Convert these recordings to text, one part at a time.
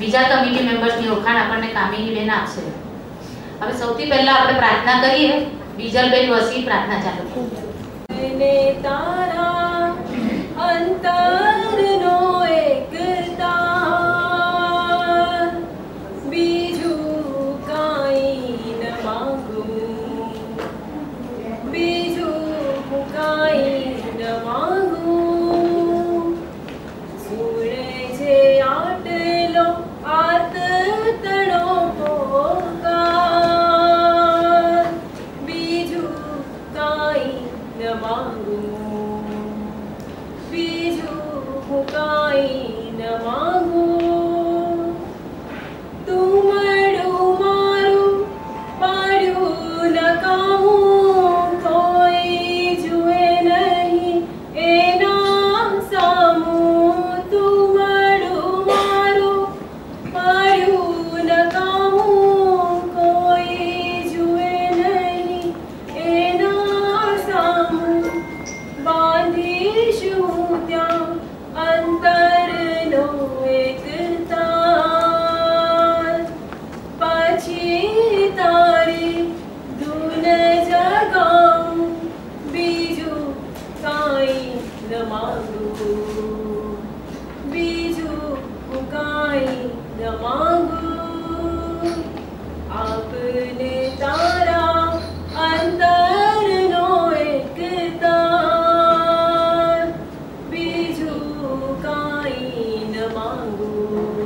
બીજા કમિટી મેમ્બર્સની ઓળખાણ આપણને કામિનીબેન આપશે. હવે સૌથી પહેલા આપણે પ્રાર્થના કરીએ. બીજલબેન વસી પ્રાર્થના ચાલુ. તારા અંતરનો એક તાર, બીજું કાંઈ ન માંગું, બીજું કાંઈ ન માંગું. સુણે છે આટલો આર્તતણો પોકાર, બીજું કાંઈ ન માંગું, બીજું કાંઈ ન માંગું. તું મળ્યું મારું પાડ્યું નકામું, કોઈ જુએ નહીં એના સામું. તું મળ્યું મારું પાડ્યું નકામું, કોઈ જુએ નહીં એના સામું. બાંધીશું ત્યાં અંતરનો એક તાર, પછી તારી ધૂન જગાવું, બીજું કાંઈ ન માંગું, બીજું કાંઈ ન માંગું. આપને તારા અંતરનો એક તાર, બીજું કાંઈ ન માંગું,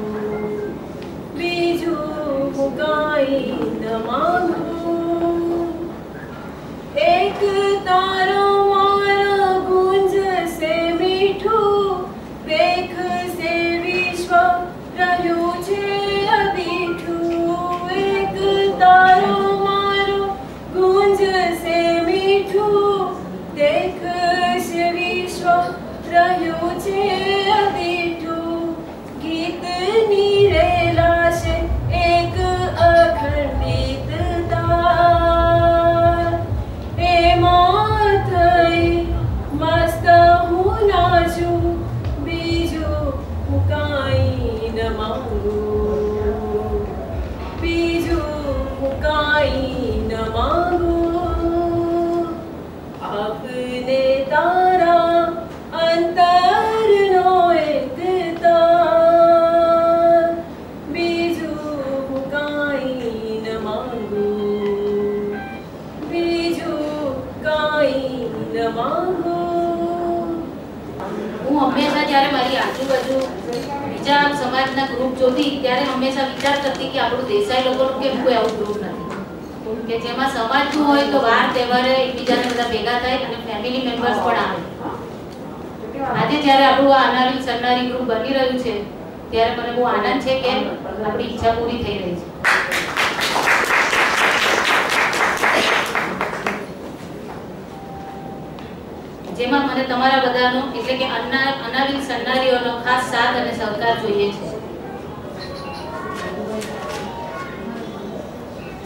બીજું કાંઈ ન માંગું. એક તારો મારો ગુંજશે મીઠું, દેખશે વિશ્વ રહ્યું છે અદીઠું. એક તારો મારો ગુંજશે મીઠું, દેખશે વિશ્વ રહ્યું છે અદીઠું. ગીતની રેલાશે એક અખંડિત તાર, એમાં થઈ મસ્ત હું નાચું, બીજું કાંઈ ન માંગું, બીજું કાંઈ ન માંગું. આપને તારા અંતરનો એક તાર, બીજું કાંઈ ન માંગું, બીજું કાંઈ ન માંગું. હું હંમેશા જ્યારે મારી આજુબાજુ બીજા સમાજના ગ્રુપ જોતી ત્યારે હંમેશા વિચાર કરતી કે આપણું દેસાઈ લોકોનું કેમ કોઈ આવું ગ્રુપ નથી કે જેમાં સમાજનું હોય તો વાર તહેવારે એકબીજાને બધા ભેગા થાય અને ફેમિલી મેમ્બર્સ પણ આવે. આજે જ્યારે આપણું આ અનારી સરનારી ગ્રુપ બની રહ્યું છે ત્યારે મને બહુ આનંદ છે કે આપણી ઈચ્છા પૂરી થઈ રહી છે. જેમાં મને તમારા બધાનો એટલે કે અનાવિલ સન્નારીઓનો ખાસ સાથ અને સહકાર જોઈએ છે.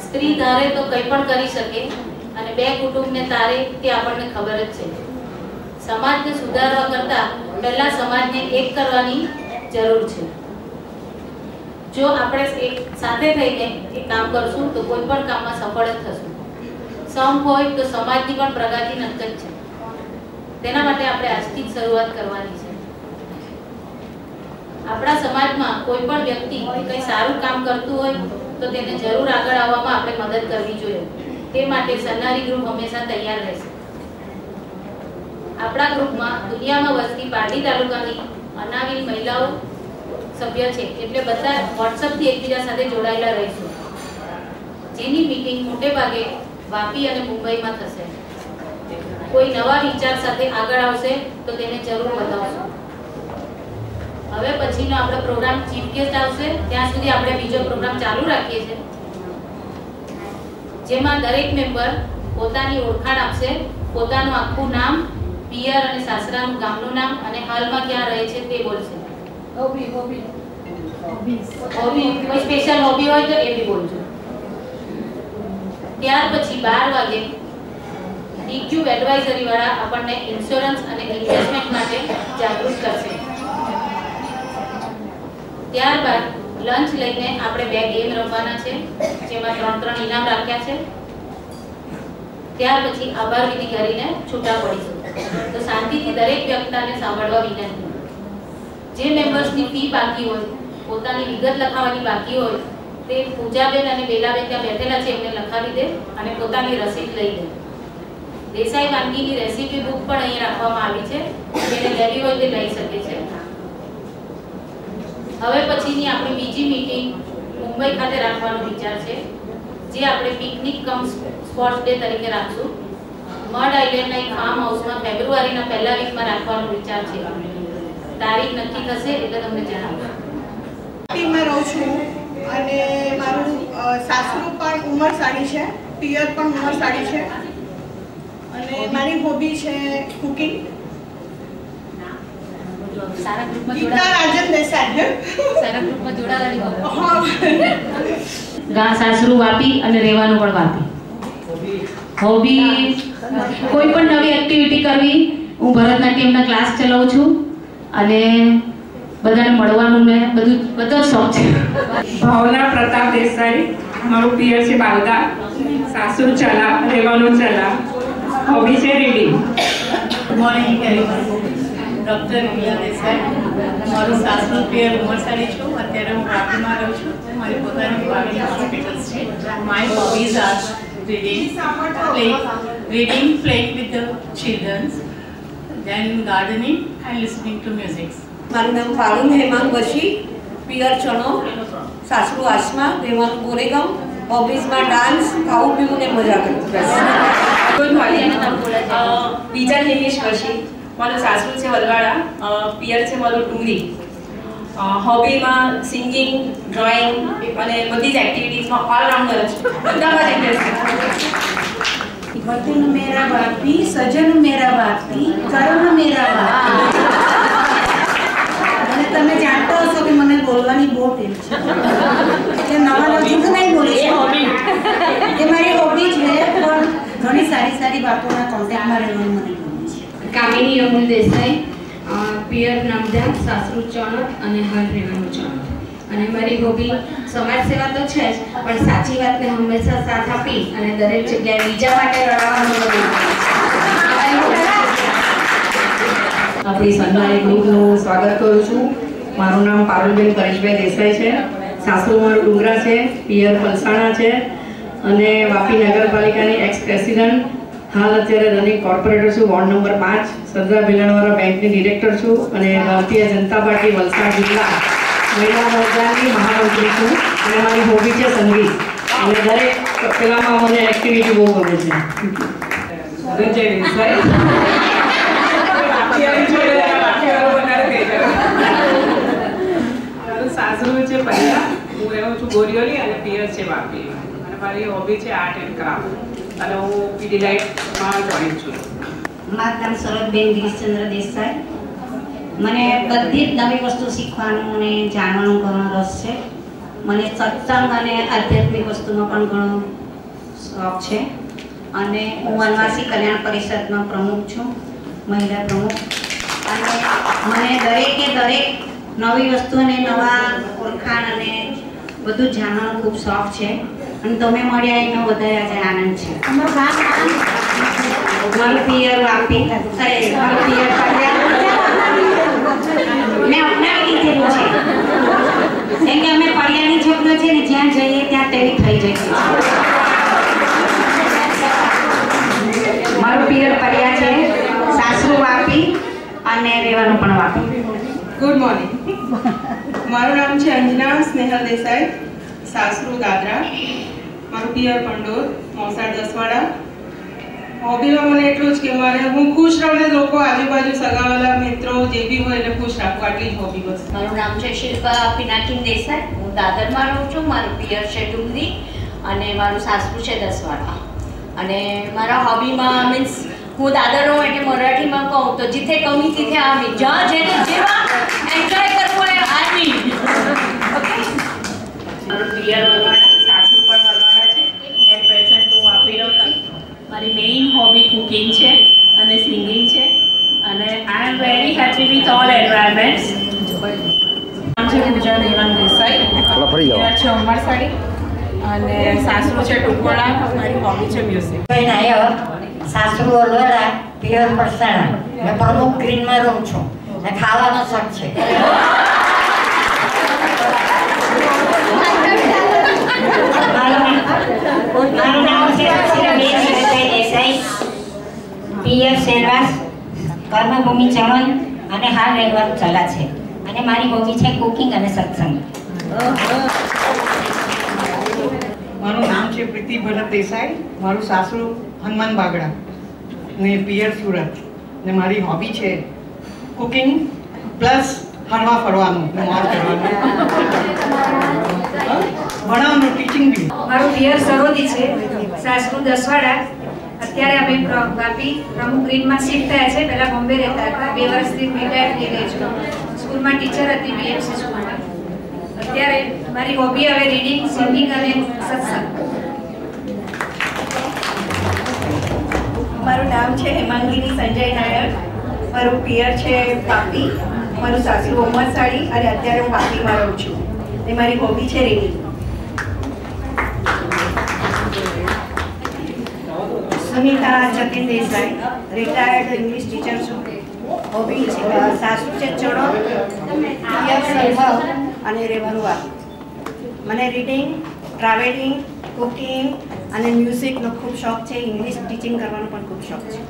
સ્ત્રી ધારે તો કંઈ પણ કરી શકે અને બે કુટુંબને તારે તે આપણને ખબર જ છે. સમાજને સુધારવા કરતા પહેલા સમાજને એક કરવાની જરૂર છે. જો આપણે એક સાથે થઈને એક કામ કરશું તો કોઈ પણ કામમાં સફળ જ થશું. સમ હોય તો સમાજની પણ પ્રગતિ નક્કી જ છે. તેના માટે આપણે આજથી જ શરૂઆત કરવાની છે. આપણા સમાજમાં કોઈ પણ વ્યક્તિ કંઈ સારું કામ કરતું હોય તો તેને જરૂર આગળ આવવામાં આપણે મદદ કરવી જોઈએ. તે માટે સન્નારી ગ્રુપ હંમેશા તૈયાર રહેશે. આપણા ગ્રુપમાં દુનિયામાં વસતી પારડી તાલુકાની અનાવિલ મહિલાઓ સભ્ય છે એટલે બધા વોટ્સઅપથી એકબીજા સાથે જોડાયેલા રહીશું. જેની મીટિંગ મોટે ભાગે વાપી અને મુંબઈમાં થશે. કોઈ નવા વિચાર સાથે આગળ આવશે તો તેને જરૂર બતાવશું. હવે પછીનો આપણો પ્રોગ્રામ ચીફ ગેસ્ટ આવશે ત્યાં સુધી આપણે બીજો પ્રોગ્રામ ચાલુ રાખીએ છીએ, જેમાં દરેક મેમ્બર પોતાની ઓળખાણ આપશે, પોતાનું આખું નામ, પિયર અને સાસરાનું ગામનું નામ અને હાલમાં ક્યાં રહે છે તે બોલશે. હોબી કોઈ સ્પેશિયલ હોબી હોય તો એ બી બોલજો. ત્યાર પછી 12 વાગે ડીક્યુ એડવાઇઝરી વાળા આપણને ઇન્સ્યોરન્સ અને ઇન્વેસ્ટમેન્ટ માટે જાગૃત કરશે. ત્યારબાદ લંચ લઈને આપણે 2 ગેમ રમવાના છે, જેમાં 3 ઇનામ રાખ્યા છે. ત્યાર પછી આભાર વિધિ કરીને છૂટા પડીશું. તો શાંતિથી દરેક વ્યક્તિને સાંભળવા વિનંતી. જે મેમ્બર્સની ફી બાકી હોય, પોતાની વિગત લખાવવાની બાકી હોય, તે પૂજાબેન અને બેલાબેન ત્યાં બેઠેલા છે એમને લખાવી દે અને પોતાની રસીદ લઈ લે. દેસાઈ વાનગીની રેસીપી બુક પણ અહીં રાખવામાં આવી છે, જેને લેવી હોય તે લઈ શકે છે. હવે પછીની આપણી બીજી મીટિંગ મુંબઈ ખાતે રાખવાનો વિચાર છે, જે આપણે પિકનિક કમ સ્પોર્ટ્સ ડે તરીકે રાખશું. મડ આઇલેન્ડના એક ફાર્મ હાઉસમાં ફેબ્રુઆરીના પહેલા વીકમાં રાખવાનો વિચાર છે. તારીખ નક્કી થશે એટલે તમને જણાવશું. માં રહું છું અને મારું સાસરું પણ ઉંમરસાડી છે, પિયર પણ ઉંમરસાડી છે અને મારી હોબી છે કુકિંગ. સારા ગ્રુપમાં ગીતા રાજન દેસાઈ. સારા ગ્રુપમાં જોડાવાની સાસરું વાપી અને રહેવાનું પણ વાપી. હોબી કોઈ પણ નવી એક્ટિવિટી કરવી. હું ભરતનાટ્યમના ક્લાસ ચલાવું છું અને બધાને મળવાનું ને બધો શોખ છે. ભાવના પ્રતાપ દેસાઈ, મારું પિયર છે બાલદા, સાસુ ચલા, રહેવાનું ચલા, હોબી છે reading. Good morning everyone. Doctor Vimala Desai, મારું સાસરું પિયર ઉમરસાડી છું. અત્યારે હું વાપીમાં રહું છું. મારી પોતાની વાપી હોસ્પિટલ્સ છે. My hobbies are reading, playing with the children, then gardening and listening to music. મારું નામ પારુલ મહેમાન બશી, પિયર ચણો, સાસરું આસમા, રહેવાનું ગોરેગાંવ, હોબીઝમાં ડાન્સ, ખાવું પીવું ને મજા કરવું. Good morning. બીજા નિમિષ બશી, મારું સાસરું છે વલવાડા, પિયર છે મારું ડુંગરી. હોબીમાં સિંગિંગ, ડ્રોઈંગ અને બધી જ એક્ટિવિટીઝમાં ઓલરાઉન્ડર છે. બધામાં જ ઇન્ટરેસ્ટ. वतन मेरा बापी, सजन मेरा बापी, कर्म मेरा बापी. અને તમે જાણતા હશો કે મને બોલવાની બહુ ટેવ છે, એટલે નવા જૂઠ નહીં બોલી એ મારી હોબી છે, પણ ઘણી સારી વાતોના કોન્ટેક્ટમાં રહેવાનું મને ગમે છે. કામિની અમુલ દેસાઈ, પિયર નામદાર, સાસરું ચોનટ અને હાલ રહેવાનું ચોનટ. અને મારી હોબી સમાજ સેવા તો છે જ, પણ સાચી વાતને હંમેશા સાથ આપી અને દરેક જગ્યાએ બીજા માટે લડાવવાનું બધું. આપણી સન્માનિત ગ્રુપનું સ્વાગત કરું છું. મારું નામ પારુલબેન પરેશભાઈ દેસાઈ છે, સાસુ મારું ડુંગરા છે, પિયર પલસાણા છે અને વાપી નગરપાલિકાની એક્સ પ્રેસિડન્ટ. હાલ અત્યારે રનિંગ કોર્પોરેટર છું, વોર્ડ નંબર 5, સરદાર ભીલણવાળા બેંકની ડિરેક્ટર છું અને ભારતીય જનતા પાર્ટી વલસાડ જિલ્લા મહિલા મોરચાની મહામંત્રી છું. અને મારી હોબી છે સંગીત અને દરેક પેલામાં મને એક્ટિવિટી બહુ ગમે છે. રંજય દેસાઈ, મારું સાસરું છે પૈયા, હું રહું છું બોરિયોલી અને પિયર છે વાપી. અને મારી હોબી છે આર્ટ એન્ડ ક્રાફ્ટ અને હું પીડીલાઇટમાં જોઈન છું. મારું નામ સરદબેન ગિરીશચંદ્ર દેસાઈ. મને બધી જ નવી વસ્તુ શીખવાનું અને જાણવાનો ઘણો રસ છે. મને સત્સંગ અને આધ્યાત્મિક વસ્તુનો પણ ઘણો શોખ છે અને હું વનવાસી કલ્યાણ પરિષદમાં પ્રમુખ છું, મહિલા પ્રમુખ. અને મને દરેક નવી વસ્તુ અને નવા ઓળખાણ અને બધું જાણવાનો ખૂબ શોખ છે અને તમે મળ્યા એનો વધારે આજે આનંદ છે. મારું પિયર વાપી, મારું પિયર મેં અપનાવી લીધેલું છે, કેમ કે અમે પડિયાની છોકરો છે ને, જ્યાં જઈએ ત્યાં તેવી થઈ જઈએ. મારું પિયર પડિયા છે, સાસરું વાપી અને રહેવાનું પણ વાપી. Good morning. મારું નામ છે અંજના સ્નેહલ દેસાઈ, સાસરું દાદરા, મારું પિયર પંડોર, મોસાડ દસવાડા. હોબીમાં મને એટલું જ કે હું ખુશ રહું ને લોકો આજુબાજુ સગાવાલા મિત્રો જે બી હોય એને ખુશ રાખવું, આટલી જ હોબી બસ. મારું નામ છે શિલ્પા પિનાકીન દેસાઈ, હું દાદરમાં રહું છું. મારું પિયર છે ડુંગરી અને મારું સાસરું છે દસવાડા. અને મારા હોબીમાં મીન્સ હું દાદર રહું એટલે મરાઠીમાં કહું તો જીથે કમી તીથે આવી, જ્યાં જેને જેવા એન્જોય કરવું હોય આવી. મારું પિયર વલવાડા, સાસુ પણ વલવાડા છે. એટ પ્રેઝન્ટ હું વાપી રહું છું. મારી મેઇન હોબી કુકિંગ છે અને સિંગિંગ છે અને I am very happy with all environments. નામ છે પૂજા દેવાન દેસાઈ, પિયર છે ઉમરસાડી અને સાસુ છે ટુકડા. મારી હોબી છે મ્યુઝિક. સાસુ ઓલવડા, પિયર પરસાણા. મેં પ્રમુખ ગ્રીનમાં રહું છું ને ખાવાનો શોખ છે. મારું નામ છે દેસાઈ, પિયર સેલવાસ, કર્મભૂમિ ચમન અને હાલ રહેવાનું ચલા છે. અને મારી હોબી છે કુકિંગ અને સત્સંગ. મારું નામ છે પ્રીતિ ભરત દેસાઈ, મારું સાસુ હનુમાન બાગડા ને પિયર સુરત ને મારી હોબી છે કુકિંગ પ્લસ હરવા ફરવાનું ને મોજ કરવાનું, ભણાવવાનું, ટીચિંગ બી. મારું પિયર સરોદી છે, સાસુ દસવાડા. અત્યારે અમે વાપી પ્રમુખ ગ્રીનમાં શિફ્ટ થયા છે. પહેલા બોમ્બે રહેતા હતા. 2 વર્ષથી રિટાયર થઈ ગઈ છું. સ્કૂલમાં ટીચર હતી બીએમસી સ્કૂલમાં. અત્યારે મારી હોબી હવે રીડિંગ, સિંગિંગ અને સત્સંગ. મારું નામ છે હેમાંગિની સંજય નાયર, મારું પિયર છે વાપી, મારું સાસુ ઉમરસાડી અને અત્યારે હું વાપીમાં રહું છું. એ મારી હોબી છે reading. Sunita Jatin Desai, retired English teacher છું. હોબી છે સાસુ છે ચણો, પિયર સૈભવ અને રહેવાનું વાપી. મને રીડિંગ, ટ્રાવેલિંગ, કુકિંગ અને મ્યુઝિકનો ખૂબ શોખ છે. ઇંગ્લિશ ટીચિંગ કરવાનો પણ ખૂબ શોખ છે.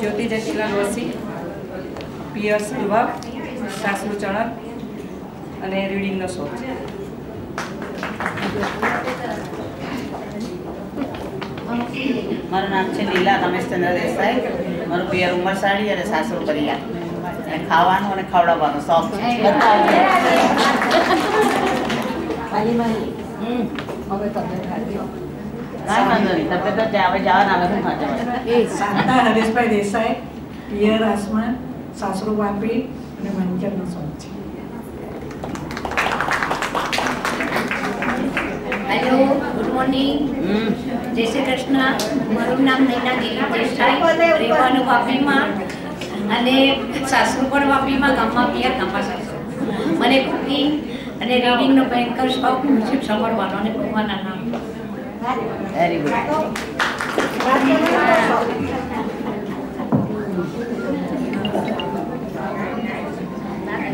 જ્યોતિ જતીલાલ વસી, પિયર સૈભવ, સાસુ ચણક અને રીડિંગનો શોખ છે. મારું નામ છે લીલા રમેશચંદ્ર દેસાઈ, મારું પિયર ઉમરસાડી અને સાસુ પરિયા. અને ખાવાનું અને ખવડાવવાનો શોખ છે. શાંતા હરેશભાઈ દેસાઈ, પિયર આસમાન, સાસુ વાપી અને મંચરનો શોખ છે. હેલો, ગુડ મોર્નિંગ, જય શ્રી કૃષ્ણ. મારું નામ નૈના દિલીપ દેસાઈ, રહેવાનું વાપીમાં અને સાસુ પણ વાપીમાં, ગામમાં પિયર, ગામમાં સાસુ. મને કુકિંગ અને રીડિંગનો ભયંકર શોખ, મ્યુઝિક સાંભળવાનો અને ભગવાનના નામ. Very good.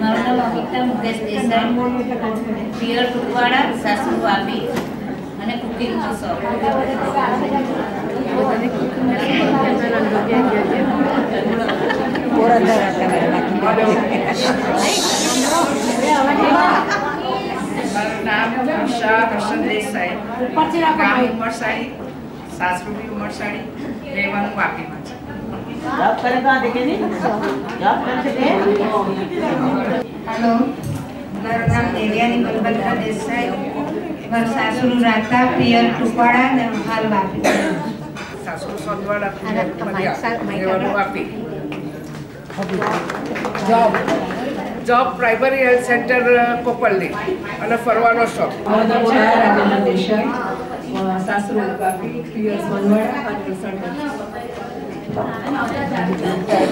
મારું નામ અમિતા મુકેશ દેસાઈ, પિયર ટુકવાડા, સાસુ વાપી અને કુકિંગનો શોખ. મારું નામ હર્ષા હર્ષદ દેસાઈ, ગામ ઉમરસાડી, સાસુ બી ઉમરસાડી, રહેવાનું વાપીમાં છે. जॉब करे कहाँ देखे नहीं, जॉब करते थे. હેલો, મારું નામ દેવ્યાની બલબલતા દેસાઈ, મારું સાસુ રાખતા, પિયર ટુકવાડા અને હાલ વાપી. સાસુ સોનવાડા, રહેવાનું Vapi. Job primary health centre કોપલની અને ફરવાનો શોખ. સાસુ વાપી, પિયર સોનવાડા અને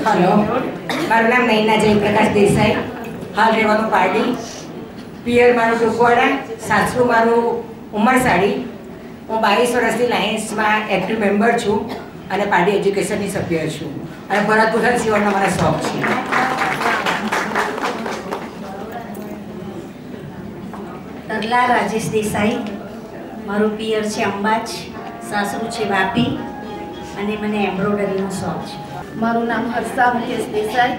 હેલો, મારું નામ નૈના જયપ્રકાશ દેસાઈ, હાલ રહેવાનું પારડી, પિયર મારું ટુકવાડા, સાસુ મારું ઉમરસાડી. હું 22 વર્ષથી લાયન્સમાં એક્ટિવ મેમ્બર છું અને પારડી એજ્યુકેશનની સભ્ય છું અને ભરત ભૂષણ સીવણનો મારા શોખ છે. તરલા રાજેશ દેસાઈ, મારું પિયર છે અંબાજ, સાસુ છે વાપી અને મને એમ્બ્રોઇડરીનો શોખ છે. મારું નામ હર્ષા મુકેશ દેસાઈ,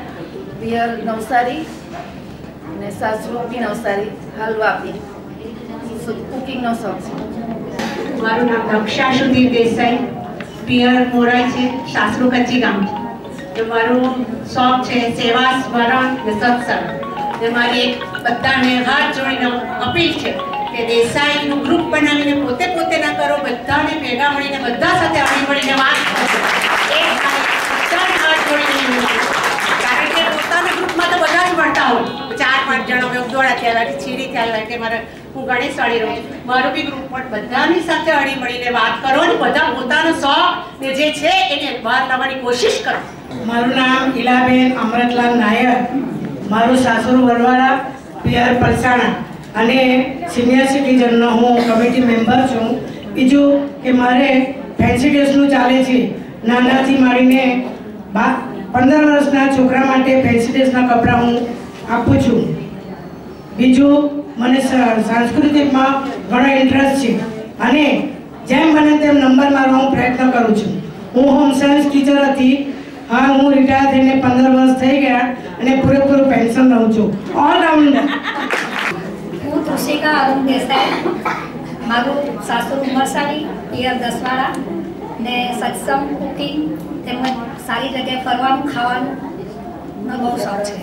પિયર નવસારી અને સાસુ બી નવસારી, હાલ વાપી. કુકિંગનો શોખ છે. મારું નામ રક્ષા સુધીર દેસાઈ, પિયર મોરાઈ છે, સાસુ કચ્છી ગામ છે. મારું શોખ છે સેવા, સ્મરણ અને સત્સંગ. મારી એક બધાને હાથ જોડીને અપીલ છે કે દેસાઈનું ગ્રુપ બનાવીને પોતે ના કરો, બધાને ભેગા મળીને બધા સાથે હળી મળીને વાત કરો. બધાને હાથ જોડીને, કારણ કે પોતાના ગ્રુપમાં તો બધા જ મળતા હોય, 4-5 જણા દોડા થયા મારાથી ચીરી થાય હોય કે મારે હું ગણેશ વાળી રહું છું, મારું બી ગ્રુપ પણ બધાની સાથે હળી મળીને વાત કરો ને બધા પોતાનો શોખ ને જે છે એને બહાર લાવવાની કોશિશ કરો. મારું નામ ઈલાબેન અમૃતલાલ નાયર, મારું સાસુ વરવાડા, પિયર પલસાણા અને સિનિયર સિટીઝનનો હું કમિટી મેમ્બર છું. બીજું કે મારે ફેન્સી ડ્રેસનું ચાલે છે, નાનાથી માંડીને 15 વર્ષના છોકરા માટે ફેન્સી ડ્રેસના કપડાં હું આપું છું. બીજું મને સાંસ્કૃતિકમાં ઘણો ઇન્ટરેસ્ટ છે અને જેમ બને તેમ નંબર મારવા હું પ્રયત્ન કરું છું. હું હોમ સાયન્સ ટીચર હતી, હાલ હું રિટાયર થઈને 15 વર્ષ થઈ ગયા અને પૂરેપૂરું પેન્શન લઉં છું. ઓલરાઉન્ડર. હું તુષિકા અરુણ દેસાઈ, મારું સાસુ ઉમરસાડી, પિયર દસવાડા ને સત્સંગ, કુકિંગ તેમજ સારી જગ્યાએ ફરવાનું ખાવાનું બહુ શોખ છે.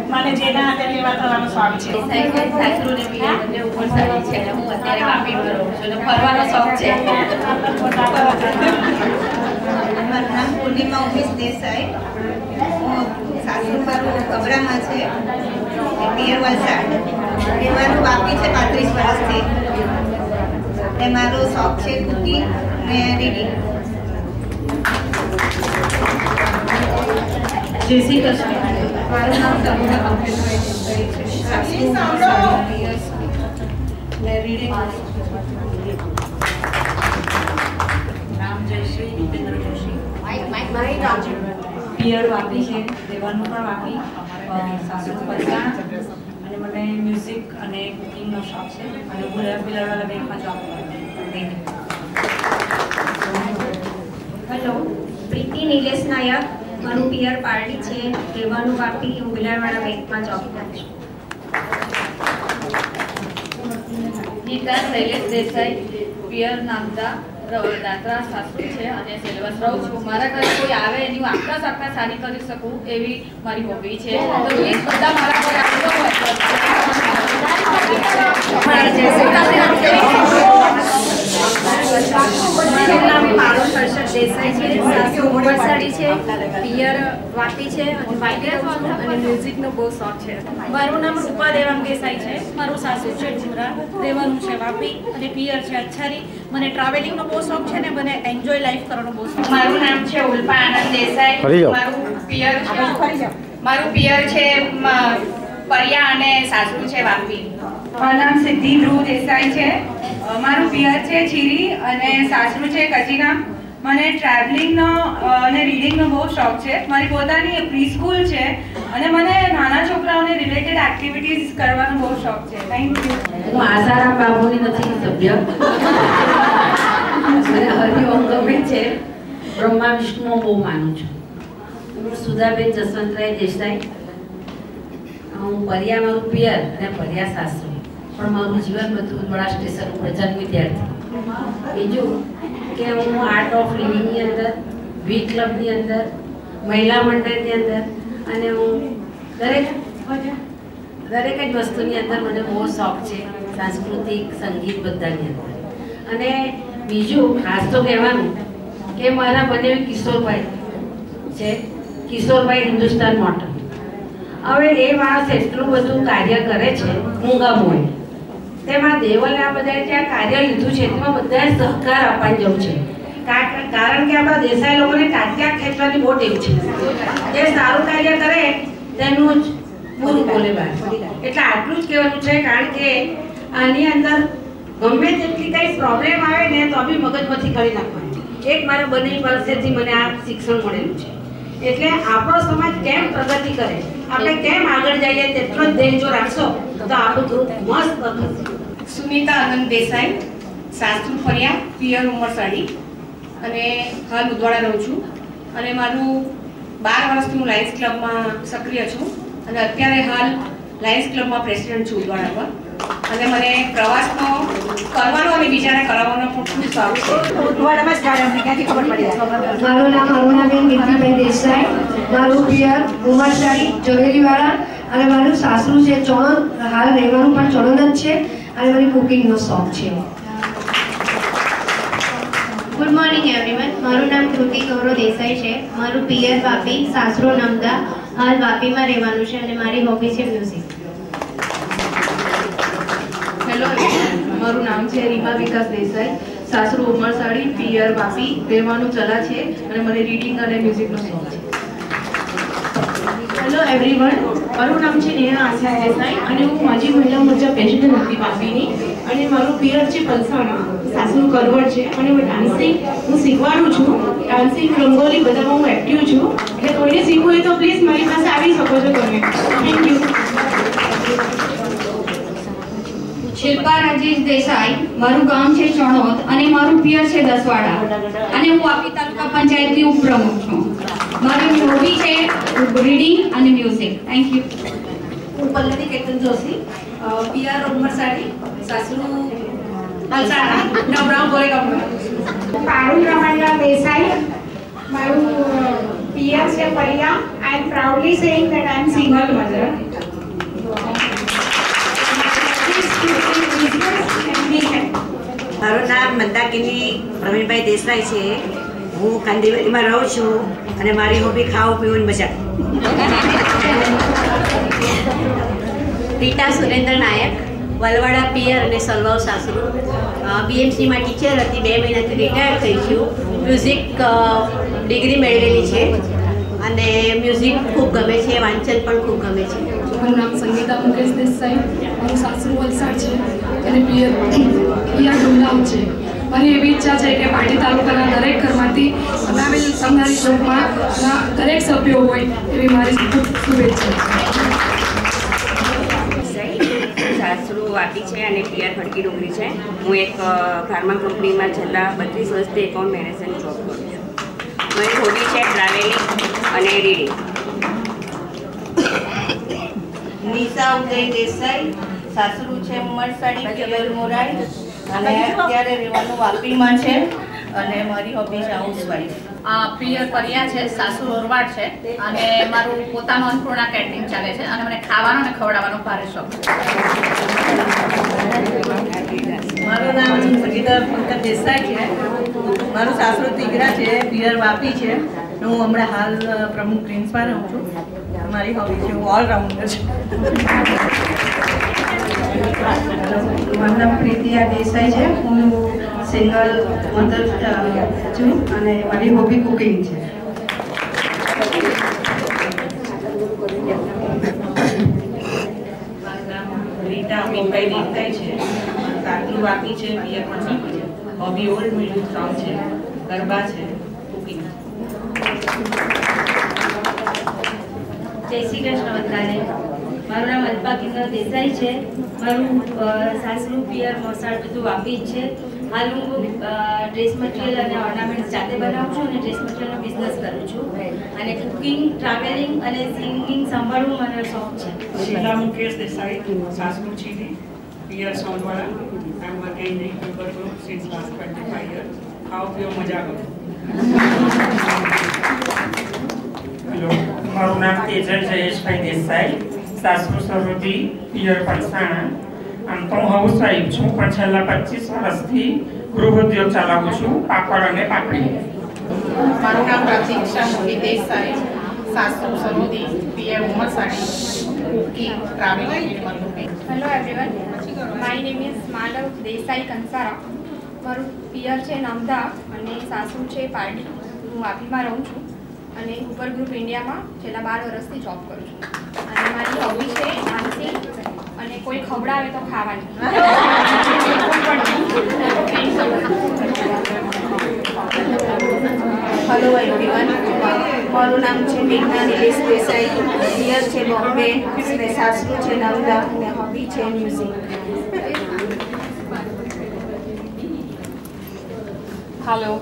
મને જેના હાથે લેવા થવાનો શોખ છે. સાસુ ને પિયર બંને ઉમરસાડી છે અને હું અત્યારે વાપીમાં રહું છું અને ફરવાનો શોખ છે. મારું નામ પૂર્ણિમા ઉમેશ દેસાઈ, હું સાસુ મારું કબરામાં છે, પિયર વલસાડ, મારું વાપી છે 35 વર્ષથી ને મારો શોખ છે કુકિંગ ને રીડિંગ. જય શ્રી કૃષ્ણ. મારું નામ તરુણા પંકજભાઈ છે, સાસુ ને રીડિંગ. નામ જયશ્રી ભૂપેન્દ્ર જોશી, પિયર વાપી છે, રહેવાનું પણ વાપી, સાસુ પલસાણા અને મને મ્યુઝિક અને કુકિંગનો શોખ છે અને હું બિલાડવાલા બેંકમાં જોબ કરું છું. હેલો, પ્રીતિ નિલેશ નાયક, મારું પિયર પાર્ટી છે, રહેવાનું વાપી, હું બિલાડવાળા બેંકમાં જોબ કરું છું. નીતા શૈલેષ દેસાઈ, પિયર નામદા, દાદરા સાસુ છે અને સિલેબસ રહું છું. મારા ઘરે કોઈ આવે એની હું આકડા સારી કરી શકું એવી મારી હોબી છે. તો પ્લીઝ બધા મારા ઘરે આવજો. મારું નામ પારુલ હર્ષદ દેસાઈ છે, સાસુ ઉમરસાડી છે, પિયર વાપી છે અને મ્યુઝિકનો બહુ શોખ છે. મારું નામ રૂપા દેવાંગ દેસાઈ છે, મારું સાસુ છે ડુમરા, રહેવાનું છે વાપી અને પિયર છે અચ્છારી. મને ટ્રાવેલિંગનો બહુ શોખ છે ને મને એન્જોય લાઈફ કરવાનો બહુ શોખ. મારું નામ છે ઉલ્પા આનંદ દેસાઈ, મારું પિયર છે પરિયા અને સાસુ છે વાપી. મારું નામ સિદ્ધિ ધ્રુવ દેસાઈ છે, મારું પિયર છે ચીરી અને સાસુ છે કચીના. મને ટ્રાવેલિંગનો અને રીડિંગનો બહુ શોખ છે. મારી પોતાની પ્રી સ્કૂલ છે અને મને નાના છોકરાઓને રિલેટેડ એક્ટિવિટીઝ કરવાનો બહુ શોખ છે. Thank you. હું આસારામ બાબુની નથી સભ્ય, મને હરિઓમ ગમે છે, બ્રહ્મા વિષ્ણુ બહુ માનું છું. હું સુધાબેન જસવંતરાય દેસાઈ, હું પરિયા મારું પિયર અને પરિયા સાસુ, પણ મારું જીવન બધું ઉદવાડા સ્ટેશન ઉપર જન્મ વિદ્યાર્થી. બીજું કે હું આર્ટ ઓફ લિવિંગની અંદર, વી ક્લબની અંદર, મહિલા મંડળની અંદર અને હું દરેક જ વસ્તુની અંદર મને બહુ શોખ છે, સાંસ્કૃતિક સંગીત બધાની અંદર. અને બીજું ખાસ તો કહેવાનું કે મારા બંને કિશોરભાઈ છે, કિશોરભાઈ હિન્દુસ્તાન મોટર. હવે એ માણસ એટલું બધું કાર્ય કરે છે મૂંગા મોએ, તેમાં દેવલે આ બધા ત્યાં કાર્ય લીધું છે તેમાં બધાએ સહકાર આપવાની જરૂર છે. કારણ કે આપણા દેસાઈ લોકોને કાત્યા ખેંચવાની બહુ ટેવ છે. જે સારું કાર્ય કરે તેનું જ બુરું બોલે બહાર. એટલે આટલું જ કહેવાનું છે, કારણ કે આની અંદર ગમે તેટલી કંઈ પ્રોબ્લેમ આવે ને તો બી મગજમાંથી કરી નાખવાની. એક મારા બંને પાસેથી મને આ શિક્ષણ મળેલું છે. એટલે આપણો સમાજ કેમ પ્રગતિ કરે, આપણે કેમ આગળ જઈએ તેટલો જ ધ્યેય જો રાખશો તો આપણું ગ્રુપ મસ્ત થશે. સુનિતા આનંદ દેસાઈ, સાસુ ફરિયા, પિયર ઉમરસાડી અને હાલ ઉદવાડા રહું છું અને મારું 12 વર્ષથી હું લાયન્સ ક્લબમાં સક્રિય છું અને અત્યારે હાલ લાયન્સ ક્લબમાં પ્રેસિડેન્ટ છું ઉદવાડા પર. અને મને પ્રવાસનો કરવાનો અને બીજાને કરાવવાનો પણ ખૂબ શોખ છે. મારું નામ અરુણાબેન નીતિભાઈ દેસાઈ, મારું પિયર ઉમરસાડી જોડેલીવાળા અને મારું સાસુ છે ચણોદ, હાલ રહેવાનું પણ ચણોદ જ છે અને મારી કુકિંગનો શોખ છે. Good morning everyone. મારું નામ કૃતિ ગૌરવ દેસાઈ છે. મારું પિયર વાપી, સાસરો નમદા, હાલ વાપીમાં રહેવાનું છે અને મારી હોબી છે મ્યુઝિક. હેલો, મારું નામ છે રીમા વિકાસ દેસાઈ, સાસરો ઉમરસાડી, પિયર વાપી, રહેવાનું ચલા છે અને મને રીડિંગ અને મ્યુઝિકનો શોખ છે. હેલો એવરીવન, મારું નામ છે નેહા આશા દેસાઈ અને હું માજી મહિલા મોરચા પ્રેસિડેન્ટ હતી વાપીની અને મારું પિયર છે પલસાણા, સાસુ કરવડ છે અને હું ડાન્સિંગ શીખવાડું છું. ડાન્સિંગ, રંગોલી બધામાં હું એક્ટિવ છું. એટલે કોઈને શીખવું હોય તો પ્લીઝ મારી પાસે આવી શકો છો તમે. Thank you. શિલ્પા રાજેશ દેસાઈ, મારું ગામ છે ચણોદ અને મારું પિયર છે દસવાડા અને હું વાપી તાલુકા પંચાયતની ઉપપ્રમુખ છું. મારી હોબી છે રીડિંગ અને મ્યુઝિક. Thank you. હું પલ્લવી કેતન જોશી, પિયર ઉમરસાડી, સાસુ પલસાણા, નવરાવ ગોરેગામ. પારુલ રમણલા દેસાઈ, મારું પિયર છે Pariya. I am proudly saying that I am single mother. મારું નામ મંદાકિની પ્રવીણભાઈ દેસાઈ છે. હું કાંદીવલીમાં રહું છું અને મારી હોબી ખાવું પીવું મજા. રીટા સુરેન્દ્ર નાયક, વલવાડા પિયર અને સલવાવ સાસુ. બીએમસીમાં ટીચર હતી, 2 મહિનાથી રિટાયર થઈ છું. મ્યુઝિક ડિગ્રી મેળવેલી છે અને મ્યુઝિક ખૂબ ગમે છે, વાંચન પણ ખૂબ ગમે છે. મારું નામ સંગીતા મુકેશ દેસાઈ, મારું સાસુ વલસાડ છે અને પિયર ડુંગરાવ છે. મારી એવી ઈચ્છા છે કે પાટી તાલુકાના દરેક ઘરમાંથી બનાવેલ સંઘારી ચોકમાં દરેક સભ્યો હોય એવી મારી ખૂબ શુભેચ્છા. સાસુ વાપી છે અને પિયર ખડકી ડુંગરી છે. હું એક ફાર્મા કંપનીમાં છેલ્લા 32 વર્ષથી એકાઉન્ટ મેનેજમેન્ટ જોબ કરું છું. મારી હોબી છે ટ્રાવેલિંગ અને રીડિંગ. નિશા ઉદય દેસાઈ, સાસુ છે ઉમરસાડી, પિયર મોરાઈ અને અત્યારે રહેવાનું વાપીમાં છે અને મારી હોબી છે હાઉસવાઈફ. પિયર પરિયા છે, સાસુ ઓરવાડ છે અને મારું પોતાનું અન્નપૂર્ણા કેન્ટીન ચાલે છે અને મને ખાવાનો અને ખવડાવવાનો ભારે શોખ છે. મારું નામ સંગીતા પંકજ દેસાઈ છે. મારું સાસરું તીગરા છે, પિયર વાપી છે. હું હમણાં હાલ પ્રમુખ ગ્રીન્સમાં રહું છું. મારી હોબી છે, હું ઓલરાઉન્ડર છું. મારું નામ પ્રીતિયા દેસાઈ છે. હું સિંગલ મધર છું અને મારી હોબી કુકિંગ છે. રીટા અમિતભાઈ દેસાઈ છે, સાસુ વાપી છે, પિયર પણ વાપી છે. હોબી ઓલ્ડ મિડલ સોંગ છે, ગરબા છે, કુકિંગ. જય શ્રી કૃષ્ણ બધાને. મારું નામ અલ્પા કિંગલ દેસાઈ છે. મારું સાસરું પિયર મોસાળ બધું વાપી જ છે. હાલ હું ડ્રેસ મટીરિયલ અને ઓર્નામેન્ટ્સ જાતે બનાવું છું અને ડ્રેસ મટીરિયલનો બિઝનેસ કરું છું અને કુકિંગ, ટ્રાવેલિંગ અને સિંગિંગ સાંભળવું મને શોખ છે. શીલા મુકેશ દેસાઈ, સાસુ ચીલી, પિયર Sonwada. I am working in people group since last 25 years. ખાઓ પીઓ મજા કરો. હેલો, મારું નામ તેજલ જયેશભાઈ દેસાઈ, સાસુ સરોજી, પિયર પલસાણા. આમ તો હું હાઉસવાઈફ છું પણ છેલ્લા 25 વર્ષથી ગૃહ ઉદ્યોગ ચલાવું છું, પાપડ અને પાપડી. મારું નામ પ્રતીક્ષા મોદી દેસાઈ, સાસુ સરોદી, પિયર Umarsadi, cooking, travelling. Hello everyone, my name is Malav Desai Kansara. મારું પિયર છે નામદા અને સાસુ છે પારડી. હું વાપીમાં રહું છું અને ઉપર ગ્રુપ ઇન્ડિયામાં છેલ્લા 12 વર્ષથી જોબ કરું છું અને મારી હોબી છે ડાન્સિંગ અને કોઈ ખવડાવે તો ખાવાની. હેલો એવરીવન, મારું નામ છે મેઘના નિલેશ દેસાઈ, પિયર છે બોમ્બે અને સાસુ છે નવદા અને હોબી છે મ્યુઝિક. હાલો,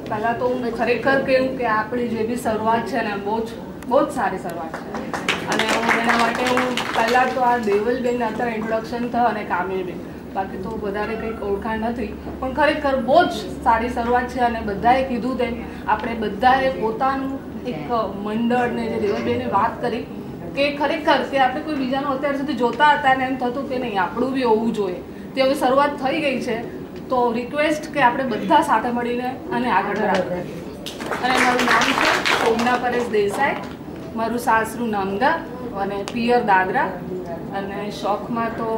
પહેલાં તો હું ખરેખર કહું કે આપણી જે બી શરૂઆત છે ને બહુ જ સારી શરૂઆત છે અને એના માટે હું પહેલાં તો આ દેવલબેનને અત્યારે ઇન્ટ્રોડક્શન થયો અને કામિલબેન, બાકી તો વધારે કંઈક ઓળખાણ નથી પણ ખરેખર બહુ જ સારી શરૂઆત છે અને બધાએ કીધું તેમ આપણે બધાએ પોતાનું એક મંડળને જે દેવલબેને વાત કરી કે ખરેખર કે આપણે કોઈ બીજાનું અત્યાર સુધી જોતા હતા ને એમ થતું કે નહીં આપણું બી હોવું જોઈએ, તે હવે શરૂઆત થઈ ગઈ છે તો રિક્વેસ્ટ કે આપણે બધા સાથે મળીને અને આગળ રાખીએ. અને મારું નામ છે શોભના પરેશ દેસાઈ, મારું સાસરું નામદા અને પિયર દાદરા, અને શોખમાં તો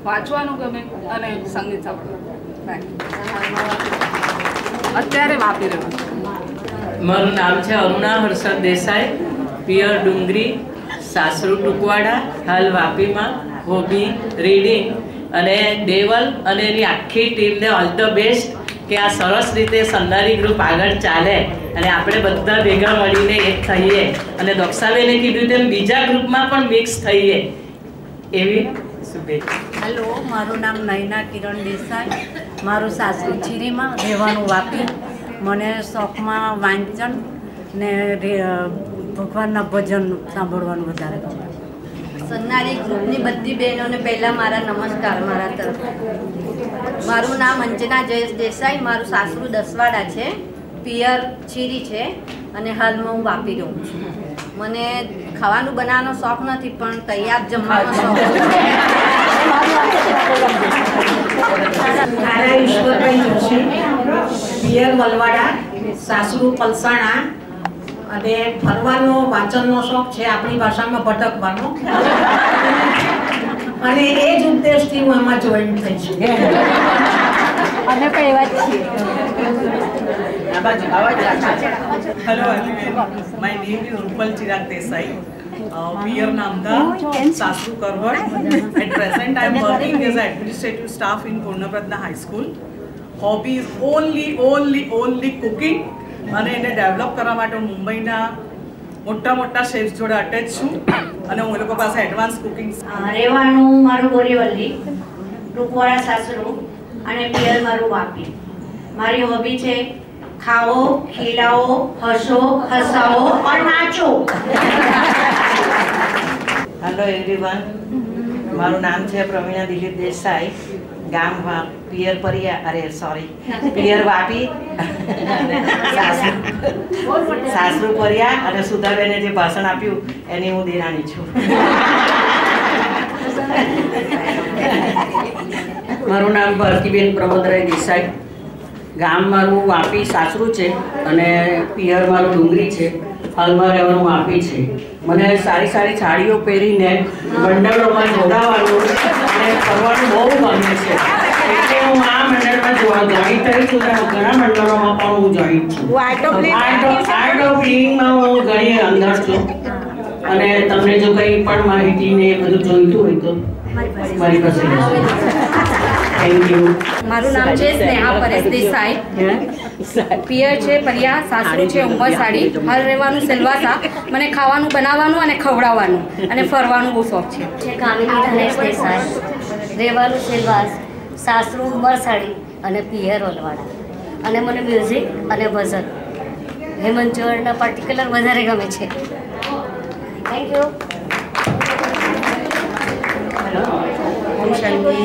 વાંચવાનું ગમે અને સંગીત સાંભળવાનું. અત્યારે વાપી રહ્યું. મારું નામ છે અરુણા હર્ષદ દેસાઈ, પિયર ડુંગરી, સાસરું ટુકવાડા, હાલ વાપીમાં, હોબી રીડિંગ. અને દેવલ અને એની આખી ટીમને ઓલ ધ બેસ્ટ કે આ સરસ રીતે સન્નારી ગ્રુપ આગળ ચાલે અને આપણે બધા ભેગા મળીને એક થઈએ અને દક્ષાબેને કીધું તેમ બીજા ગ્રુપમાં પણ મિક્સ થઈએ એવી શુભેચ્છા. હેલો, મારું નામ નયના કિરણ દેસાઈ, મારું સાસરું ચીરીમાં, રહેવાનું વાપી. મને શોખમાં વાંચન ને ભગવાનના ભજન સાંભળવાનું વધારે ગમે. સન્નારી ગ્રુપની બધી બહેનોને પહેલાં મારા નમસ્કાર મારા તરફથી. મારું નામ અંજના જયેશ દેસાઈ, મારું સાસરું દસવાડા છે, પિયર ચીરી છે અને હાલમાં હું વાપી રહું છું. મને ખાવાનું બનાવવાનો શોખ નથી પણ તૈયાર જમવાનો શોખ છે. ઈશ્વરભાઈ જોશી, પિયર વલવાડા, સાસરું પલસાણા. અને ફરવાનો વાંચનનો શોખ છે, આપણી ભાષામાં ભટકવાનો. અને એ જ ઉદ્દેશથી હું આમાં જોઈન થઈ છું. અમે પણ એવા જ છીએ. Hello everyone, my name is Rupal Chirag Desai, Pier Namda, Sasru Karwad. At present I am working as an administrative staff in Purnapratna High School. Hobby is only cooking. અને એને ડેવલપ કરવા માટે હું મુંબઈના મોટા શેફ્સ જોડે attach છું અને હું એ લોકો પાસે એડવાન્સ કુકિંગ. રહેવાનું મારું બોરીવલ્લી, ટૂંકવાળા સાસરું અને પિયર મારું વાપી. મારી હોબી છે ખાઓ, ખીલાઓ, હસો, હસાઓ और નાચો. હેલો એવરીવન, મારું નામ છે પ્રવીણા દિલીપ દેસાઈ, ગામ પિયર પિયર વાપી, સાસરું પરિયા અને સુધાબેને જે ભાષણ આપ્યું એની હું દેરાણી છું. મારું નામ ભારતીબેન પ્રમોદરાય દેસાઈ, ગામ મારું વાપી સાસરું છે અને પિયર મારું ડુંગરી છે, હાલમાં રહેવાનું વાપી છે. મને સારી સાડીઓ પહેરીને મંડળોમાં જોડાવાનું અને ફરવાનું બહુ ગમે છે, એટલે હું આ મંડળમાં જોઈન્ટ થઈ છું. ઘણા મંડળોમાં પણ હું જોઈન્ટ છું. આર્ટ ઓફ લિવિંગમાં હું ઘણી અંદર છું અને તમને જો કંઈ પણ માહિતી ને બધું જોઈતું હોય તો મારી પાસે. Thank you. મારું નામ છે સ્નેહા પરેશ દેસાઈ, પિયર છે પરિયા, સાસરું છે ઉંમરસાડી, હાલ રહેવાનું સેલવાસા. મને ખાવાનું બનાવવાનું અને ખવડાવવાનું અને ફરવાનું બહુ શોખ છે. કામિની ધનેશ દેસાઈ, રહેવાનું સેલવાસ, સાસરું ઉંમરસાડી અને પિયર વલવાડા. અને મને મ્યુઝિક અને ભજન હેમંત જોડના પર્ટિક્યુલર વધારે ગમે છે. Thank you. ઓમ શાંતિ.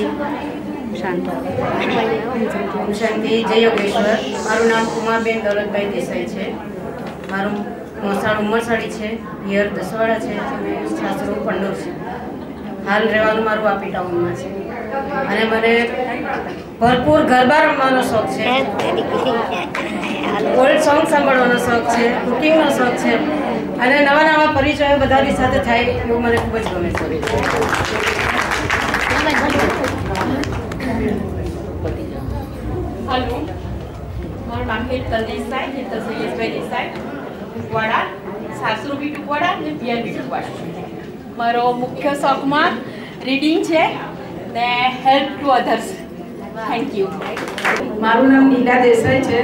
ઓમ શાંતિ. જય યોગેશ્વર. મારું નામ કુમારબેન દોલતભાઈ દેસાઈ છે, મારું મોસાળ ઉંમરસાડી છે, પિયર દસવાડા છે અને સાસરું પંડોર છે. હાલ રહેવાનું મારું વાપી ટાઉનમાં છે. અને મને ભરપૂર ગરબા રમવાનો શોખ છે, ઓલ્ડ સોંગ સાંભળવાનો શોખ છે, કુકિંગનો શોખ છે અને નવા પરિચયો બધાની સાથે થાય એવું મને ખૂબ જ ગમે છે. હેલો, મારું નામ હેતલ દેસાઈ, હેતલ સૈયદભાઈ દેસાઈ, ટુકવાડા, સાસરું બી ટુકવાડા અને પિયર બી ટુકવાડા. મારો મુખ્ય શોખમાં રીડિંગ છે ને help to others. Thank you. મારું નામ નીલા દેસાઈ છે,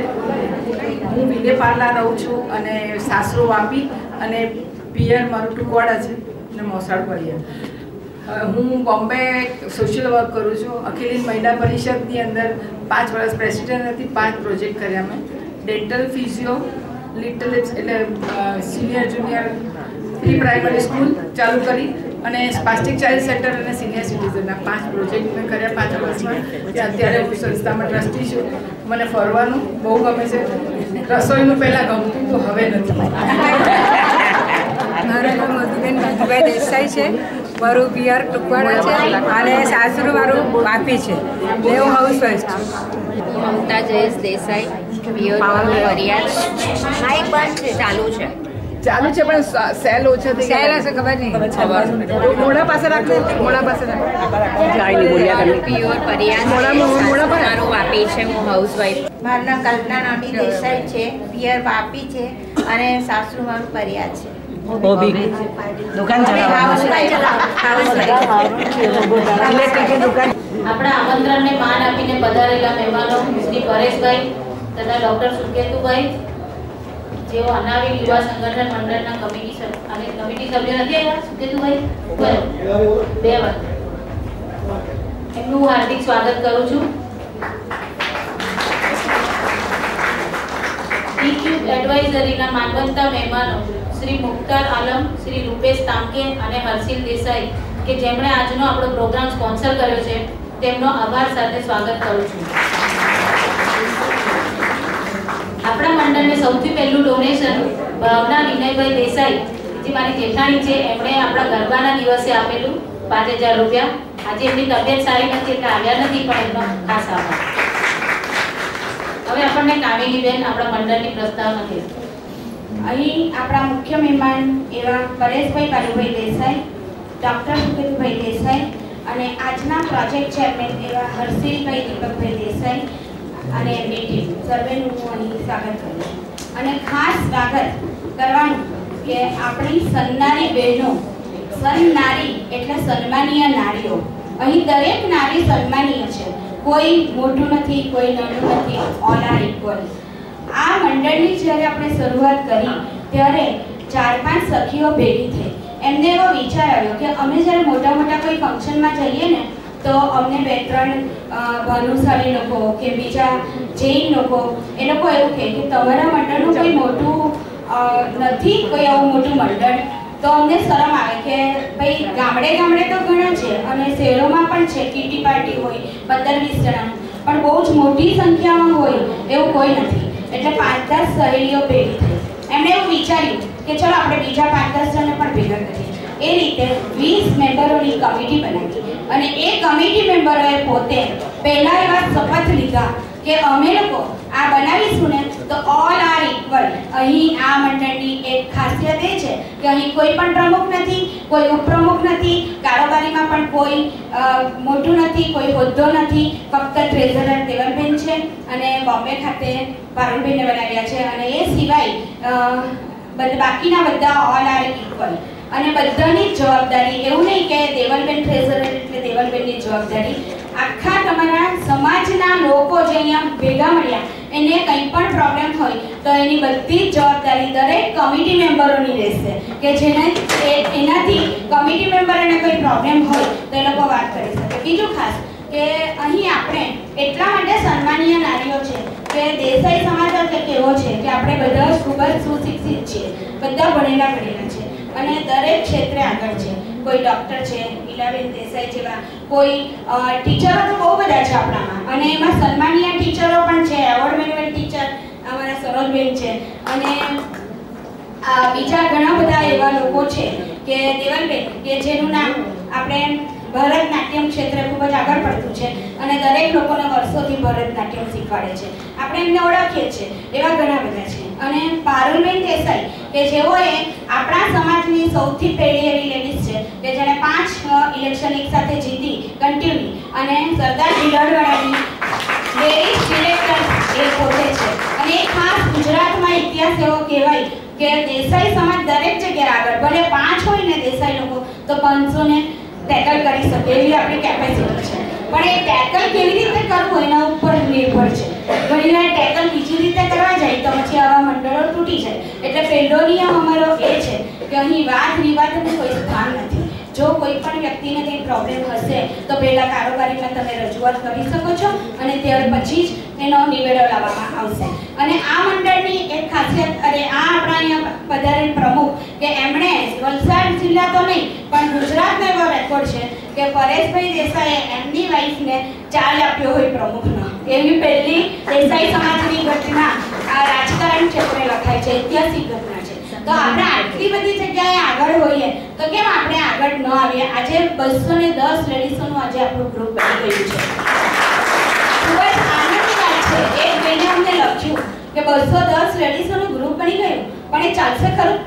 હું વિલે પાર્લા રહું છું અને સાસરું વાપી અને પિયર મારું ટુકવાડા છે અને મોસાળ પરિયા. હું બોમ્બે સોશિયલ વર્ક કરું છું. અખિલ હિન્દ મહિલા પરિષદની અંદર 5 વર્ષ પ્રેસિડેન્ટ હતી. 5 પ્રોજેક્ટ કર્યા મેં. ડેન્ટલ ફિઝિયો, લિટલ એટલે senior junior pre primary school ચાલુ કરી અને સ્પાસ્ટિક ચાઇલ્ડ સેન્ટર અને સિનિયર સિટીઝનના 5 પ્રોજેક્ટ મેં કર્યા 5 વર્ષમાં. અત્યારે હું સંસ્થામાં ટ્રસ્ટી છું. મને ફરવાનું બહુ ગમે છે. રસોઈનું પહેલાં ગમતું તો હવે નથી. મારું નામ મધુબેન રાજુભાઈ દેસાઈ છે, મારું પિયર ટુકવાડા છે અને સાસરું મારું વાપી છે. હું હાઉસવાઈફ છું. મમતા જયેશ દેસાઈ, પિયર વરિયાદ. માઇક બંધ છે, ચાલુ છે. ચાલુ છે પણ સેલ ઓછા થઈ ગયા. સેલ હશે ખબર નહીં. મોડા પાસે રાખજો, મોડા પાસે રાખજો. પિયર પરિયાદ મારું વાપી છે. હું હાઉસવાઈફ. મારું નામ કલ્પના નામી દેસાઈ છે, પિયર વાપી છે અને સાસુ મારું પરિયાદ છે. આપણા આમંત્રણને માન આપીને પધારેલા મહેમાનો શ્રી પરેશભાઈ તથા ડોક્ટર સુકેતુભાઈ, જેઓ અનાવિલ યુવા સંગઠન મંડળના કમિટી સભ્ય નથી આવ્યા. સુકેતુભાઈ બે વાર એમનું હાર્દિક સ્વાગત કરું છું. ટીક્યુબ એડવાઇઝરીના માનવંતા મહેમાનો શ્રી મુખ્તાર આલમ, શ્રી રૂપેશ તામકે અને હર્ષિલ દેસાઈ કે જેમણે આજનો આપણો પ્રોગ્રામ સ્પોન્સર કર્યો છે, તેમનો આભાર સાથે સ્વાગત કરું છું. આપણા મંડળને સૌથી પહેલું ડોનેશન ભાવના વિનયભાઈ દેસાઈ, જે મારી જેઠાણી છે, એમણે આપણા ગરબાના દિવસે આપેલું 5000 રૂપિયા. આજે એમની તબિયત સારી નથી એટલે આવ્યા નથી, પણ એમનો ખાસ આભાર. હવે આપણને કામિનીબેન આપણા મંડળની પ્રસ્તાવના કહેશે. અહીં આપણા મુખ્ય મહેમાન એવા પરેશભાઈ કાલુભાઈ દેસાઈ, ડૉક્ટર સુકેતુભાઈ દેસાઈ અને આજના પ્રોજેક્ટ ચેરમેન એવા હર્ષિલભાઈ દીપકભાઈ દેસાઈ અને એમની ટીમ સર્વેનું હું અહીં સ્વાગત કરું છું. અને ખાસ સ્વાગત કરવાનું કે આપણી સન્નારી બહેનો, સન્નારી એટલે સન્માનીય નારીઓ. અહીં દરેક નારી સન્માનીય છે, કોઈ મોટું નથી, કોઈ નાનું નથી, ઓલ આર ઇક્વલ. આ મંડળની જ્યારે આપણે શરૂઆત કરી ત્યારે 4-5 સખીઓ ભેગી થઈ. એમને એવો વિચાર આવ્યો કે અમે જ્યારે મોટા મોટા કોઈ ફંક્શનમાં જઈએ ને તો અમને 2-3 ભાનુશાળી લોકો કે બીજા જૈન લોકો એ લોકો એવું કહે કે તમારા મંડળનું કોઈ મોટું નથી, કોઈ આવું મોટું મંડળ. તો અમને શરમ આવે કે ભાઈ ગામડે ગામડે તો ઘણા છે અને શહેરોમાં પણ છે, કીટી પાર્ટી હોય 15-20 જણાનું, પણ બહુ જ મોટી સંખ્યામાં હોય એવું કોઈ નથી. એટલે 5-10 સહેલીઓ ભેગી થઈ. એમણે એવું વિચાર્યું કે ચલો આપણે બીજા 5-10 જણને પણ ભેગા કરીએ. એ રીતે 20 મેમ્બરોની કમિટી બનાવી અને એ કમિટી મેમ્બરોએ પોતે પહેલા એવા શપથ લીધા કે અમે લોકો આ બનાવીશું ને તો ઓલ આર ઇક્વલ. અહીં આ મંડળની એક ખાસિયત એ છે કે અહીં કોઈ પણ પ્રમુખ નથી, કોઈ ઉપપ્રમુખ નથી, કારોબારીમાં પણ કોઈ મોટું નથી, કોઈ હોદ્દો નથી, ફક્ત ટ્રેઝરર દેવલબેન છે અને બોમ્બે ખાતે પારુલબેનને બનાવ્યા છે. અને એ સિવાય બાકીના બધા ઓલ આર ઇક્વલ અને બધાની જવાબદારી. એવું નહીં કે દેવલબેન ટ્રેઝરર એટલે દેવલબેનની જવાબદારી. આખા તમારા સમાજના લોકો જે અહીંયા ભેગા મળ્યા એને કંઈ પણ પ્રોબ્લેમ હોય તો એની બધી જ જવાબદારી દરેક કમિટી મેમ્બરોની રહેશે કે જેને એનાથી કમિટી મેમ્બરોને કોઈ પ્રોબ્લેમ હોય તો એ લોકો વાત કરી શકે. બીજું ખાસ કે અહીં આપણે એટલા માટે સન્માનીય નારીઓ છે કે દેસાઈ સમાજ કેવો છે કે આપણે બધા ખૂબ જ સુશિક્ષિત છીએ, બધા ભણેલા ગણેલા છે અને દરેક ક્ષેત્રે આગળ છે. કોઈ ડૉક્ટર છે, ઈલાબેન દેસાઈ જેવા, કોઈ ટીચરો તો બહુ બધા છે આપણામાં અને એમાં સન્માનીય ટીચરો પણ છે, એવોર્ડ મેળવેલ ટીચર અમારા સરોજબેન છે અને બીજા ઘણા બધા એવા લોકો છે કે દેવલબેન કે જેનું નામ આપણે ભરતનાટ્યમ ક્ષેત્રે ખૂબ જ આગળ પડતું છે અને દરેક લોકોને વર્ષોથી ભરતનાટ્યમ શીખવાડે છે. આપણે એમને ઓળખીએ છીએ, એવા ઘણા બધા છે. અને પારુલબેન દેસાઈ કે જેઓએ આપણા સમાજની સૌથી પહેલી એવી લેડીઝ છે કે જેણે 5 ઇલેક્શન એક સાથે જીતી કન્ટિન્યુ અને સરદાર ભીલવાડાની લેડીઝ ડિરેક્ટર એ પોતે છે. અને એ ખાસ ગુજરાતમાં ઇતિહાસ એવો કહેવાય કે દેસાઈ સમાજ દરેક જગ્યાએ આગળ, ભલે 5 હોય ને દેસાઈ લોકો તો 500 ને ટેકલ કરી શકે એવી આપણી કેપેસિટી છે. પણ એ ટેકલ કેવી રીતે કરવું એના ઉપર નિર્ભર છે. ઘણી વાર ટેકલ બીજી રીતે કરવા જાય તો પછી આવા મંડળો તૂટી જાય. એટલે પહેલો નિયમ અમારો એ છે કે અહીં વાદ વિવાદનું કોઈ સ્થાન નથી. જો કોઈ પણ વ્યક્તિને કંઈ પ્રોબ્લેમ હશે તો પહેલાં કારોબારીમાં તમે રજૂઆત કરી શકો છો અને ત્યાર પછી જ એનો નિવેડો લાવવામાં આવશે. અને આ મંડળની એક ખાસિયત, અરે આ આપણા અહીંયા પધારેલ પ્રમુખ કે એમણે વલસાડ જિલ્લા તો નહીં પણ ગુજરાતનો એવો રેકોર્ડ છે કે પરેશભાઈ દેસાઈએ એમની વાઈફને ચાર્જ આપ્યો હોય પ્રમુખનો. એવી પહેલી દેસાઈ સમાજની ઘટના આ રાજકારણ ક્ષેત્રે લખાય છે, ઐતિહાસિક ઘટના છે. તો આપણે આટલી બધી જગ્યાએ આગળ હોઈએ તો કેમ આપણે આગળ આગળ ન આવીએ. આજે 210 લેડીઝોનું આજે આપણું ગ્રુપ બની ગયું છે. ખૂબ જ આનંદની વાત છે. એક બેને અમને લખ્યું કે 210 લેડીઝોનું ગ્રુપ બની ગયું, પણ એ ચાલશે ખરું?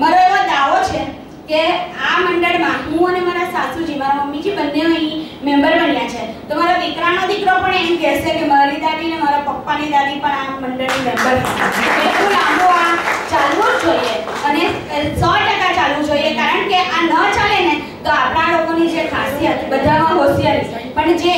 મારો એવો દાવો છે કે આ મંડળમાં હું અને મારા સાસુજી, મારા મમ્મીજી બંને અહીં મેમ્બર બન્યા છે. તો મારા દીકરાનો દીકરો પણ એમ કહેશે કે મારી દાદી ને મારા પપ્પાની દાદી પણ આ મંડળની મેમ્બર છે. એટલું લાંબુ આ ચાલવું જ જોઈએ અને 100% ચાલવું જોઈએ. કારણ કે આ ન ચાલે ને તો આપણા લોકોની જે ખાસિયત, બધામાં હોશિયારી, પણ જે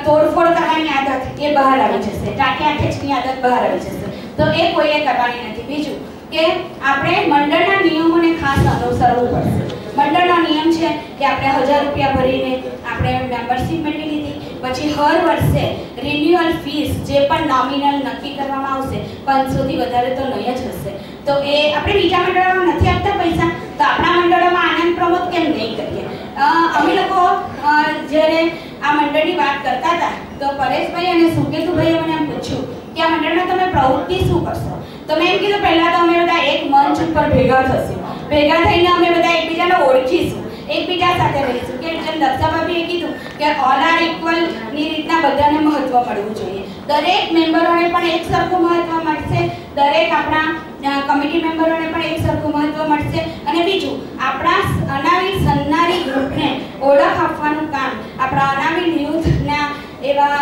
તોડફોડ કરવાની આદત એ બહાર આવી જશે. ટાંટિયા ખેંચની આદત બહાર આવી જશે. તો એ કોઈએ કરવાની નથી. બીજું કે આપણે મંડળના નિયમોને ખાસ અનુસરવું પડશે. મંડળનો નિયમ છે કે આપણે 1000 રૂપિયા ભરીને આપણે મેમ્બરશિપ મેળવી લીધી. પછી હર વર્ષે રિન્યુઅલ ફીસ જે પણ નોમિનલ નક્કી કરવામાં આવશે 500 થી વધારે તો નહીં જ હશે. તો એ આપણે બીજા મંડળોમાં નથી આપતા પૈસા, તો આપણા મંડળોમાં આનંદ પ્રમોદ કેમ નહીં કરીએ? અમે લોકો જ્યારે આ મંડળની વાત કરતા હતા તો પરેશભાઈ અને સુકેતુભાઈએ મને એમ પૂછ્યું કે આ મંડળમાં તમે પ્રવૃત્તિ શું કરશો? તો મેં એમ કીધું પહેલાં તો અમે બધા એક મંચ ઉપર ભેગા થશું. ભેગા થઈને અમે બધા એકબીજાને ઓળખીશું, એકબીજા સાથે રહીશું. કે જેમ દક્ષાભાભીએ કીધું કે ઓલ આર ઇક્વલ ની રીતના બધાને મહત્વ મળવું જોઈએ. દરેક મેમ્બરોને પણ એક સરખું મહત્વ મળશે, દરેક આપણા કમિટી મેમ્બરોને પણ એક સરખું મહત્વ મળશે. અને બીજું, આપણા અનાવિલ સન્નારી ગ્રુપને ઓળખ આપવાનું કામ આપણા અનાવિલ યુથના એવા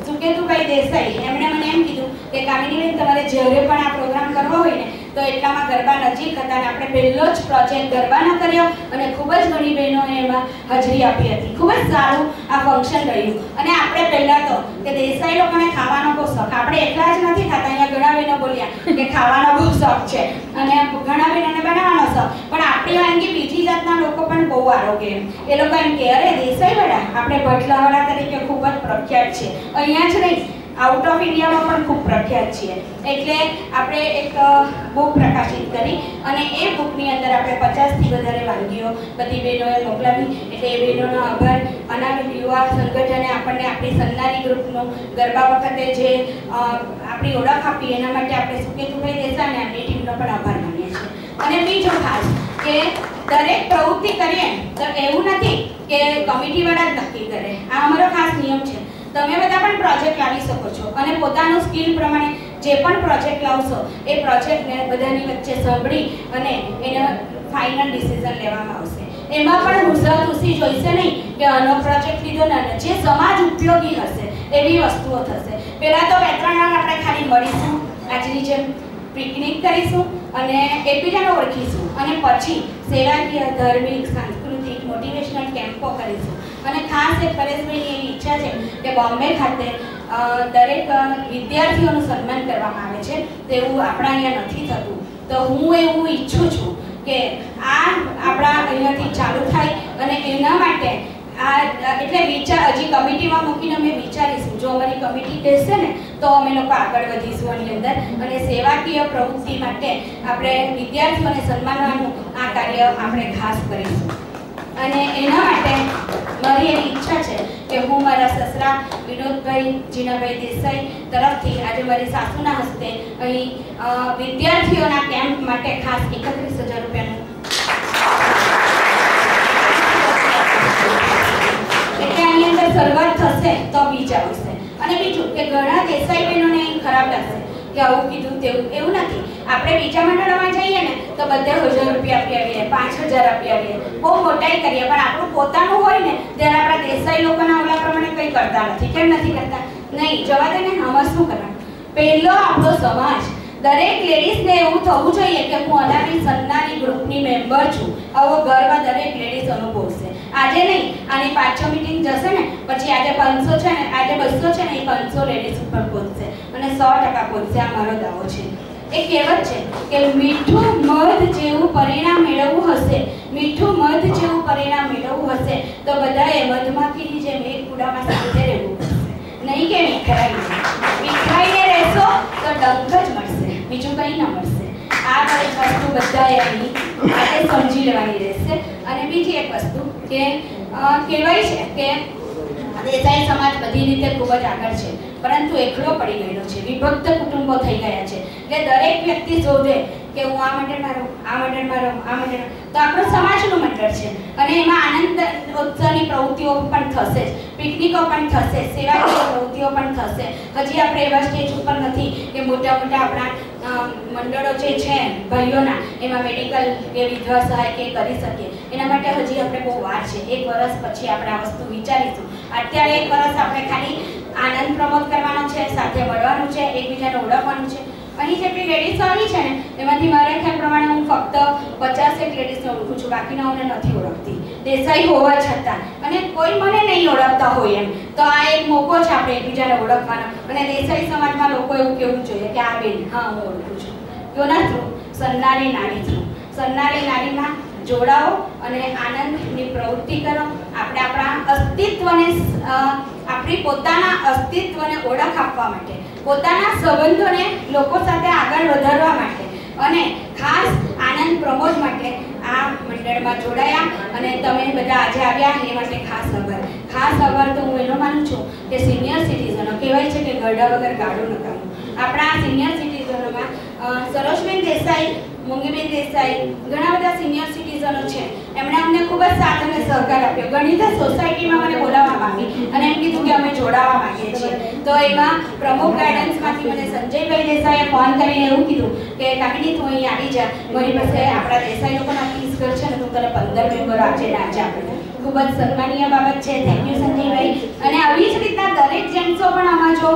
સુકેતુભાઈ દેસાઈ, એમણે મને એમ કીધું કે કામિનીબેન તમારે જ્યારે પણ આ પ્રોગ્રામ કરવો હોય ને તો એટલામાં ગરબા નજીક હતા અને આપણે પહેલો જ પ્રોજેક્ટ ગરબાનો કર્યો અને ખૂબ જ ઘણી બહેનોએ એમાં હાજરી આપી હતી. ખૂબ જ સારું આ ફંક્શન રહ્યું. અને આપણે પહેલાં તો કે દેસાઈ લોકોને ખાવાનો બહુ શોખ, આપણે એકલા જ નથી ખાતા. અહીંયા ઘણા બહેનો બોલ્યા કે ખાવાનો બહુ શોખ છે અને ઘણા બહેનોને બનાવવાનો શોખ, પણ આપણી વાનગી બીજી જાતના લોકો પણ બહુ આરોગ્ય એ લોકો એમ કે અરે દેસાઈ વડા આપણે ભટલાવાળા તરીકે ખૂબ જ પ્રખ્યાત છે. અહીંયા જ નહીં, આઉટ ઓફ ઇન્ડિયામાં પણ ખૂબ પ્રખ્યાત છીએ. એટલે આપણે એક બુક પ્રકાશિત કરી અને એ બુકની અંદર આપણે 50 થી વધારે વાનગીઓ બધી બહેનોએ મોકલાવી. એટલે એ બહેનોનો આભાર. અનાવિલ યુવા સંગઠને આપણને આપણી સન્નારી ગ્રુપનું ગરબા વખતે જે આપણી ઓળખ આપી એના માટે આપણે સુકેતુભાઈ દેસાઈ અને આપણી ટીમનો પણ આભાર માનીએ છીએ. અને બીજું ખાસ કે દરેક પ્રવૃત્તિ કરીએ તો એવું નથી કે કમિટીવાળા જ નક્કી કરે. આ અમારો ખાસ નિયમ છે. તમે બધા પણ પ્રોજેક્ટ લાવી શકો છો અને પોતાનું સ્કિલ પ્રમાણે જે પણ પ્રોજેક્ટ લાવશો એ પ્રોજેક્ટને બધાની વચ્ચે સાંભળી અને એનો ફાઇનલ ડિસિઝન લેવામાં આવશે. એમાં પણ હુસા-હુસી જોઈશે નહીં કે આનો પ્રોજેક્ટ લીધો ને જે સમાજ ઉપયોગી હશે એવી વસ્તુઓ થશે. પહેલાં તો 2-3 વાર આપણે ખાલી મળીશું, આજની જેમ પિકનિક કરીશું અને એકબીજાને ઓળખીશું અને પછી સેવાકીય, ધાર્મિક, સાંસ્કૃતિક, મોટિવેશનલ કેમ્પો કરીશું. અને ખાસ એક પરેશભાઈની એવી ઈચ્છા છે કે બોમ્બે ખાતે દરેક વિદ્યાર્થીઓનું સન્માન કરવામાં આવે છે, તેવું આપણા અહીંયા નથી થતું. તો હું એવું ઈચ્છું છું કે આ આપણા અહીંયાથી ચાલુ થાય અને એના માટે એટલે હજી કમિટીમાં મૂકીને અમે વિચારીશું. જો અમારી કમિટી કહેશે ને તો અમે લોકો આગળ વધીશું આની અંદર અને સેવાકીય પ્રવૃત્તિ માટે આપણે વિદ્યાર્થીઓને સન્માનવાનું આ કાર્ય આપણે ખાસ કરીશું. અને એના માટે મારી એવી ઈચ્છા છે કે હું મારા સસરા વિનોદભાઈ જીનાભાઈ દેસાઈ તરફથી આજે મારી સાસુના હસ્તે અહીં વિદ્યાર્થીઓના કેમ્પ માટે ખાસ 31,000 રૂપિયાનું એટલે આની અંદર શરૂઆત થશે તો બીજ આવશે. અને બીજું કે ઘણા દેસાઈ બહેનોને ખરાબ લાગશે કે આવું કીધું તેવું. એવું નથી. આપણે બીજા મંડળોમાં જઈએ ને તો બધે 1000 રૂપિયા આપી આવીએ, 5000 આપી આવીએ, બહુ મોટાઈ કરીએ, પણ આપણું પોતાનું હોય ને ત્યારે આપણા દેસાઈ લોકોના ઓલા પ્રમાણે કંઈ કરતા નથી. કેમ નથી કરતા? નહીં, જવા દે ને. આમાં શું કરવાનું? પહેલો આપણો સમાજ, દરેક લેડીઝને એવું થવું જોઈએ કે હું અનાવિલ સન્નારી ગ્રુપની મેમ્બર છું. આવો ગર્વ દરેક લેડીઝ અનુભવશે. આજે નહીં, આની 5-6 મીટિંગ જશે ને પછી આજે 500 છે ને આજે 200 છે ને એ 500 લેડીઝ ઉપર પહોંચશે અને 100% પહોંચશે. આ મારો દાવો છે. એ કહેવત છે કે મીઠું મધ જેવું પરિણામ મેળવવું હશે, મીઠું મધ જેવું પરિણામ મેળવવું હશે તો બધાએ મધમાખીની જેમ એક કુડામાં સાથે રહેવું પડશે. નહીં કે વિખરાઈને રહેશો તો ડંખ જ મળશે, બીજું કંઈ ના મળશે. આ દરેક વસ્તુ બધાએ અહીં આજે સમજી લેવાની રહેશે. અને બીજી એક વસ્તુ કે કહેવાય છે કે દેસાઈ સમાજ બધી રીતે ખૂબ જ આગળ છે પરંતુ એકલો પડી ગયેલો છે, વિભક્ત કુટુંબો થઈ ગયા છે. એટલે દરેક વ્યક્તિ શોધે કે હું આ મંડળમાં રહું, આ મંડળમાં રહું, આ મંડળ, તો આપણું સમાજનું મંડળ છે અને એમાં આનંદ ઉત્સવની પ્રવૃત્તિઓ પણ થશે, પિકનિકો પણ થશે, સેવાકીય પ્રવૃત્તિઓ પણ થશે. હજી આપણે એવા સ્ટેજ ઉપર નથી કે મોટા મોટા આપણા મંડળો જે છે ભાઈઓના એમાં મેડિકલ કે વિધવા સહાય કે કરી શકીએ. એના માટે હજી આપણે બહુ વાર છે. 1 વર્ષ પછી આપણે આ વસ્તુ વિચારીશું. અત્યારે 1 વર્ષ આપણે ખાલી આનંદ પ્રમોદ કરવાનો છે, સાથે મળવાનું છે, એકબીજાને ઓળખવાનું છે. અહીં જેટલી લેડીઝ આવી છે ને એમાંથી મારા ખ્યાલ પ્રમાણે હું ફક્ત 50 લેડીઝને ઓળખું છું, બાકીનાઓને નથી ઓળખતી, દેસાઈ હોવા છતાં. અને કોઈ મને નહીં ઓળખતા હોય એમ તો આ એક મોકો છે આપણે એકબીજાને ઓળખવાનો. અને દેસાઈ સમાજમાં લોકો એવું કહેવું જોઈએ કે આ બેન હા હું ઓળખું છું. કોના થ્રુ? સન્નારી નારી થ્રુ. સન્નારી નારીમાં જોડાઓ અને આનંદની પ્રવૃત્તિ કરો. આપણે આપણા અસ્તિત્વને આપણી પોતાના અસ્તિત્વને ઓળખ આપવા માટે, પોતાના સંબંધોને લોકો સાથે આગળ વધારવા માટે અને ખાસ આનંદ પ્રમોદ માટે આ મંડળમાં જોડાયા. અને તમે બધા આજે આવ્યા એ માટે ખાસ આભાર. ખાસ આભાર તો હું એનો માનું છું કે સિનિયર સિટીઝનો કહેવાય છે કે ગરડા વગર ગાડું નકામું. આપણા સિનિયર સિટીઝનોમાં સરોજબેન દેસાઈ, મૂંગીબેન દેસાઈ, ઘણા બધા સિનિયર સિટીઝનો છે. એમણે અમને ખૂબ જ સાથ અને સહકાર આપ્યો. ગણિત સોસાયટીમાં મને બોલાવવામાં આવી અને એમ કીધું કે અમે જોડાવા માંગીએ છીએ. તો એમાં પ્રમુખ ગાર્ડન્સમાંથી મને સંજયભાઈ દેસાઈએ ફોન કરીને એવું કીધું કે કામિની તું અહીં આવી જા, મારી પાસે આપણા દેસાઈ લોકોના 30 ઘર છે ને, તું તને 15 મેમ્બર આપજે ને આજે આપણે. ખૂબ જ સન્માનીય બાબત છે. થેન્ક યુ સંજયભાઈ. અને આવી જ રીતના દરેક જેન્ટ્સો પણ આમાં જો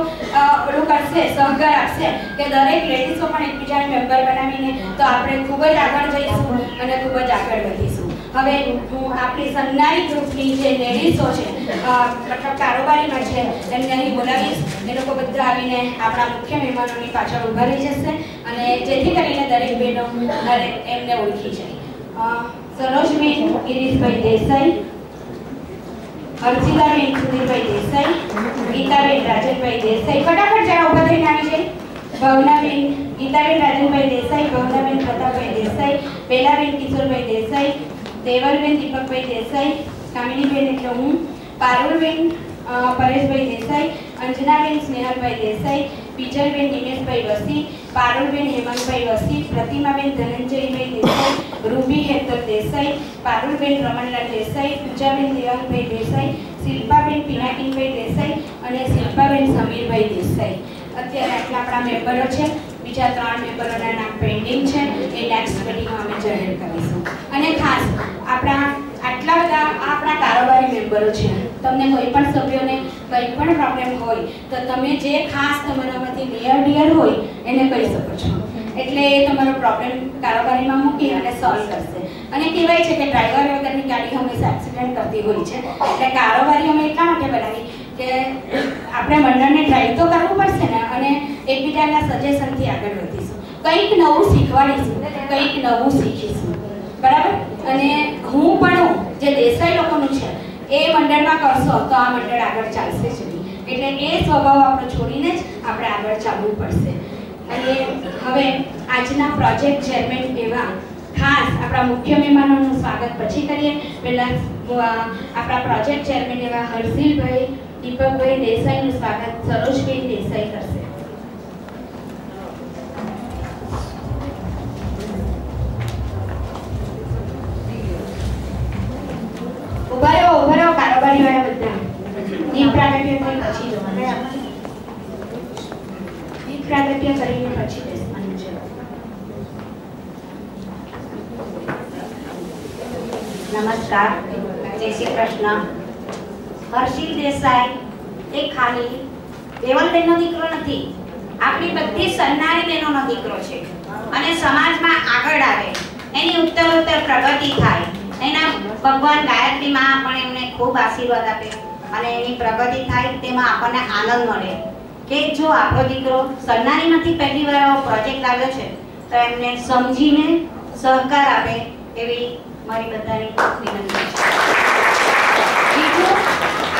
ઓલું કરશે, સહકાર આપશે કે દરેક લેડીઝો પણ એકબીજાને મેમ્બર બનાવીને તો આપણે ખૂબ જ આગળ જઈશું અને ખૂબ જ આગળ વધીશું. હવે હું આપણી સન્નારી ગ્રુપની જે લેડીઝો છે મતલબ કારોબારીમાં છે એમને અહીં બોલાવીશ. એ લોકો બધા આવીને આપણા મુખ્ય મહેમાનોની પાછળ ઊભા રહી જશે અને જેથી કરીને દરેક બહેનો એમને ઓળખી જાય. સરોજબેન ગિરીશભાઈ દેસાઈ, હર્ષિલાબેન સુધીરભાઈ દેસાઈ, ગીતાબેન રાજનભાઈ દેસાઈ, ફટાફટ જરા ઊભા થઈને આવી જાય. ભાવનાબેન ગીતાબેન રાજનભાઈ દેસાઈ, ભાવનાબેન પ્રતાપભાઈ દેસાઈ, બેલાબેન કિશોરભાઈ દેસાઈ, દેવલબેન દીપકભાઈ દેસાઈ, કામિનીબેન એટલે હું, પારુલબેન પરેશભાઈ દેસાઈ, અંજનાબેન સ્નેહલભાઈ દેસાઈ, બીજલબેન નિમેશભાઈ વસી, પારુલબેન હેમંતભાઈ વસી, પ્રતિમાબેન ધનંજયભાઈ દેસાઈ, રૂબી હેતલ દેસાઈ, પારુલબેન રમણલાલ દેસાઈ, પૂજાબેન દેવાંગભાઈ દેસાઈ, શિલ્પાબેન પિનાકીનભાઈ દેસાઈ અને શિલ્પાબેન સમીરભાઈ દેસાઈ. અત્યારે આટલા આપણા મેમ્બરો છે. બીજા 3 મેમ્બરોના નામ પેન્ડિંગ છે, એ નેક્સ્ટ મિટિંગમાં અમે જાહેર કરીશું. અને ખાસ આપણા આટલા બધા આપણા કારોબારી મેમ્બરો છે. તમને કોઈ પણ સભ્યોને કંઈ પણ પ્રોબ્લેમ હોય તો તમે જે ખાસ તમારામાંથી નિયર ડિયર હોય એને કહી શકો છો. એટલે એ તમારો પ્રોબ્લેમ કારોબારીમાં મૂકી અને સોલ્વ કરશે. અને કહેવાય છે કે ડ્રાઈવર વગરની ગાડી હંમેશા એક્સિડન્ટ કરતી હોય છે. એટલે કારોબારી અમે એટલા માટે બનાવી કે આપણે મંડળને ડ્રાઈવ તો કરવું પડશે ને અને એકબીજાના સજેશનથી આગળ વધીશું, કંઈક નવું શીખવાડીશું, કંઈક નવું શીખીશું. બરાબર? અને હું પણ જે દેસાઈ લોકોનું છે એ મંડળમાં કરશો તો આ મંડળ આગળ ચાલશે જ નહીં. એટલે એ સ્વભાવ આપણો છોડીને જ આપણે આગળ ચાલવું પડશે. અને હવે આજના પ્રોજેક્ટ ચેરમેન એવા ખાસ આપણા મુખ્ય મહેમાનોનું સ્વાગત પછી કરીએ. પહેલાં આપણા પ્રોજેક્ટ ચેરમેન એવા હર્ષિલભાઈ દીપકભાઈ દેસાઈનું સ્વાગત સરોજબેન દેસાઈ કરશે. ઉભા રહો કારોબારી વાળા બધા. દીપ પ્રાગટ્ય કરી પછી જવાનું. દીપ પ્રાગટ્ય કરીને પછી બેસવાનું છે. નમસ્કાર, જય શ્રી કૃષ્ણ. હર્ષિલ દેસાઈ એ ખાલી દેવલબેનનો દીકરો નથી, આપણી બધી સન્નારી બહેનોનો દીકરો છે. અને સમાજમાં આગળ આવે, એની ઉત્તરોત્તર પ્રગતિ થાય, એના ભગવાન ગાયત્રીમાં પણ એમને ખૂબ આશીર્વાદ આપે અને એની પ્રગતિ થાય તેમાં આપણને આનંદ મળે કે જો આપણો દીકરો સન્નારીમાંથી પહેલી વાર આવો પ્રોજેક્ટ આવ્યો છે તો એમને સમજીને સહકાર આપે એવી મારી બધાની વિનંતી છે. બીજું,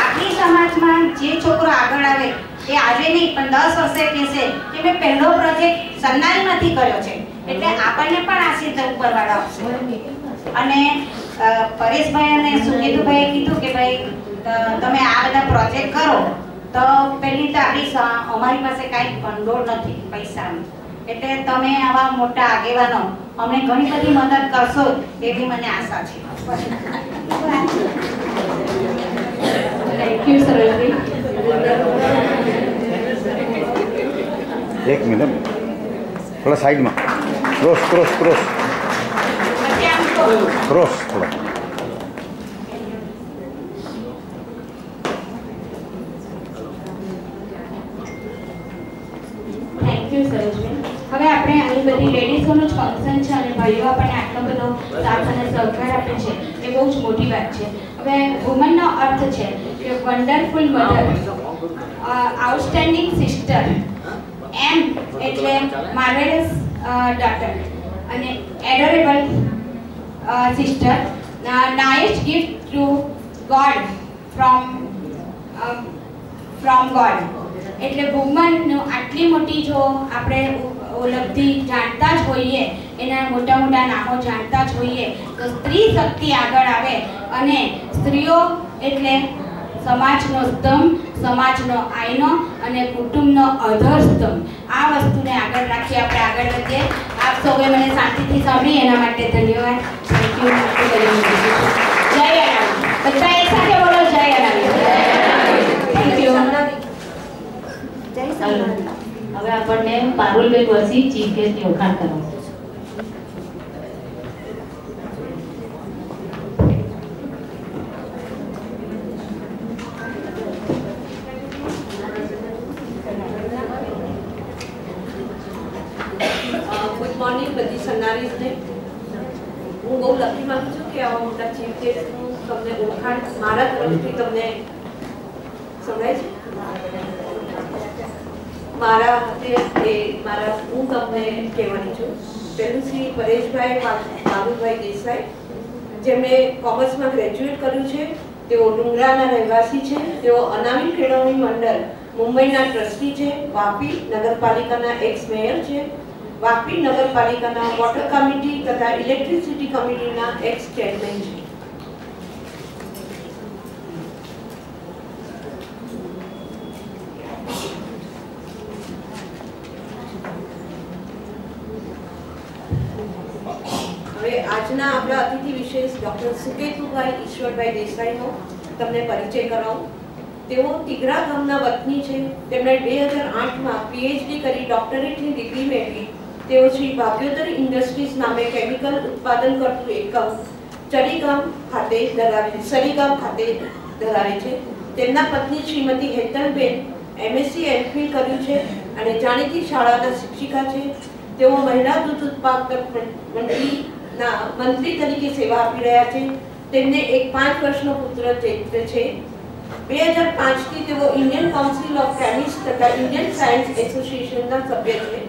આપણી સમાજમાં જે છોકરો આગળ આવે એ આજે નહીં પણ 10 વર્ષે કહેશે કે મેં પહેલો પ્રોજેક્ટ સન્નારીમાંથી કર્યો છે, એટલે આપણને પણ આશીર્વાદ ઉપરવાળા આપશે. અને પરેશભાઈ અને સુકેતુભાઈએ કીધું કે ભાઈ તમે આ બધા પ્રોજેક્ટ કરો તો પહેલી તો અમારી પાસે કાંઈ ભંડોળ નથી પૈસાનું, એટલે તમે આવા મોટા આગેવાનો અમને ઘણી બધી મદદ કરશો એવી મને આશા છે. Thank you Sarojben. એક મિનિટ થોડા સાઈડમાં ક્રોસ ક્રોસ ક્રોસ ક્રોસ થોડા. Thank you Sarojben. હવે આપણે આવી બધી લેડીઝોનું જ ફંક્શન છે અને ભાઈઓ આપણને આટલો બધો સાથ અને સહકાર આપે છે એ બહુ જ મોટી વાત છે. હવે વુમનનો અર્થ છે કે wonderful mother, outstanding sister, M એટલે માર્વેલસ ડોટર અને adorable sister, nice gift to God from God. એટલે વુમનનું આટલી મોટી જો આપણે ઉપલબ્ધિ જાણતા જ હોઈએ, એના મોટા મોટા નામો જાણતા જ હોઈએ, તો સ્ત્રી શક્તિ આગળ આવે અને સ્ત્રીઓ એટલે સમાજનો સ્તંભ, સમાજનો આઈનો અને કુટુંબનો અધર સ્તંભ. આ વસ્તુને આગળ રાખી આપણે આગળ વધીએ. આપ સૌએ મને શાંતિથી સાંભળી એના માટે ધન્યવાદ. Thank you. જય અનાવી. બધા એક સાથે બોલો જય અનાવી. Thank you. હવે આપણને પારુલબેન વસી ચીફ ગેસ્ટની ઓળખાણ કરો. ગુડ મોર્નિંગ બધી સન્નારીઝને. હું બહુ લકી માનું છું કે આવા મોટા ચીફ ગેસ્ટનું તમને ઓળખાણ મારા તરફથી તમને સંભળાય છે. મારા હાથે હું તમને કહેવાની છું. પહેલું શ્રી પરેશભાઈ બાબુભાઈ દેસાઈ, જેમણે કોમર્સમાં ગ્રેજ્યુએટ કર્યું છે. તેઓ ડુંગરાના રહેવાસી છે. તેઓ અનામી કેળવણી મંડળ મુંબઈના ટ્રસ્ટી છે. વાપી નગરપાલિકાના એક્સ મેયર છે. વાપી નગરપાલિકાના વોટર કમિટી તથા ઇલેક્ટ્રિસિટી કમિટીના એક્સ ચેરમેન છે. હવે આજના આપણા અતિથિ વિશેષ ડોક્ટર સુકેતુભાઈ ઈશ્વરભાઈ દેસાઈનો તમને પરિચય કરાવું. તેઓ તિગરા ગામના વતની છે. તેમણે 2008માં પીએચડી કરી ડોક્ટરેટની ડિગ્રી મેળવી. તેઓ શ્રી ભાગ્યોદય ઇન્ડસ્ટ્રીઝ નામે કેમિકલ ઉત્પાદન કરતું એકમ સરીગામ ખાતે ધરાવે છે. તેમના પત્ની શ્રીમતી હેતલબેન એમએસસી એમફિલ કર્યું છે અને જાણીતી શાળાના શિક્ષિકા છે. તેઓ મહિલા દૂધ ઉત્પાદક મંત્રી તરીકે સેવા આપી રહ્યા છે. તેમને એક 5 વર્ષનો પુત્ર ચૈત્ર છે. 2005થી તેઓ ઇન્ડિયન કાઉન્સિલ ઓફ કેમિસ્ટ તથા ઇન્ડિયન સાયન્સ એસોસિએશનના સભ્ય છે.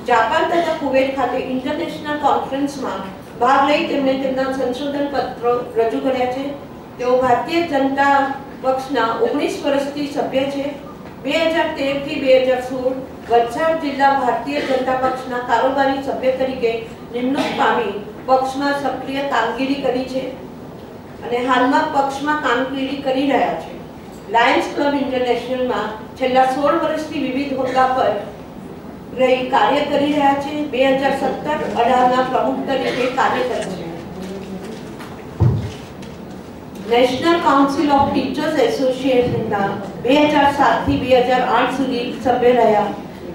જાપાન તથા કુવેત ખાતે ઇન્ટરનેશનલ કોન્ફરન્સમાં ભાગ લઈ તેમણે તેમના સંશોધન પત્રો રજૂ કર્યા છે. તેઓ ભારતીય જનતા પક્ષના 19 વર્ષથી સભ્ય છે. 2013થી 2016 વલસાડ જિલ્લા ભારતીય જનતા પક્ષના કારોબારી સભ્ય તરીકે નિમણૂક પામી પક્ષમાં સક્રિય કામગીરી કરી છે અને હાલમાં પક્ષમાં કામગીરી કરી રહ્યા છે. લાયન્સ ક્લબ ઇન્ટરનેશનલમાં છેલ્લા 16 વર્ષથી વિવિધ હોદ્દા પર રહી કાર્ય કરી રહ્યા છે. 2017-18ના પ્રમુખ તરીકે કાર્ય કરે છે. નેશનલ કાઉન્સિલ ઓફ ટીચર્સ એસોસિએશનના 2007થી 2008 સુધી સભ્ય રહ્યા.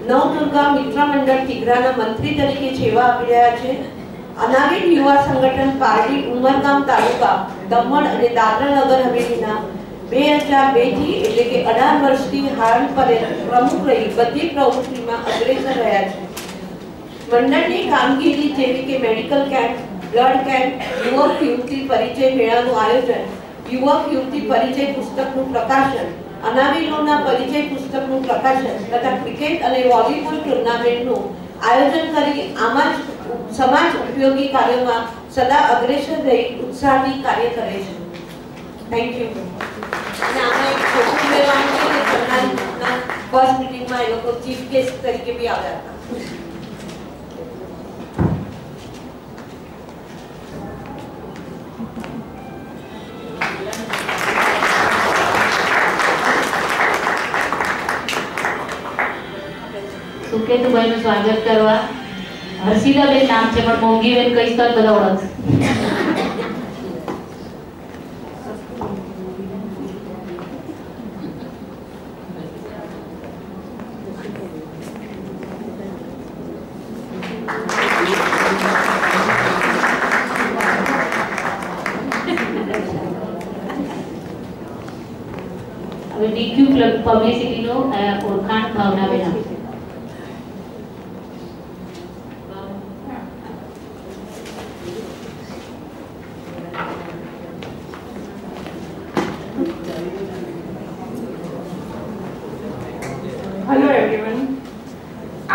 નવદુર્ગા મિત્ર મંડળ તિગરાના મંત્રી તરીકે સેવા આપી રહ્યા છે. અનાવિલ યુવા સંગઠન પાર્ટી ઉમરગામ તાલુકા દમણ અને દાદરા નગર હવેલીના 2002થી એટલે કે 18 વર્ષથી હાલ પ્રમુખ રહી બધી પ્રવૃત્તિમાં અગ્રેસર રહ્યા છે. મંડળની કામગીરી જેવી કે મેડિકલ કેમ્પ, બ્લડ કેમ્પ, યુવક યુવતી પરિચય મેળાનું આયોજન, યુવક યુવતી પરિચય પુસ્તકનું પ્રકાશન, અનાવિલોના પરિચય પુસ્તકનું પ્રકાશન તથા ક્રિકેટ અને વોલીબોલ ટુર્નામેન્ટનું આયોજન કરી આમાં જ સમાજ ઉપયોગી કાર્યોમાં સદા અગ્રેસર રહી ઉત્સાહથી કાર્ય કરે છે. Thank you. અને આમાં એક ચોખ્ખું લેવાનું છે કે સન્માનના ફર્સ્ટ મિટિંગમાં એ લોકો ચીફ ગેસ્ટ તરીકે બી આવ્યા હતા. સુકેતુભાઈનું સ્વાગત કરવા. હર્ષિલાબેન નામ છે પણ મોંઘીબેન કહીશ તો બધા ઓળખશે. હવે ડીક્યુ પબ્લિસિટીનો ઓળખાણ ભાવનાબેન આપશે. હેલો એવરીવન,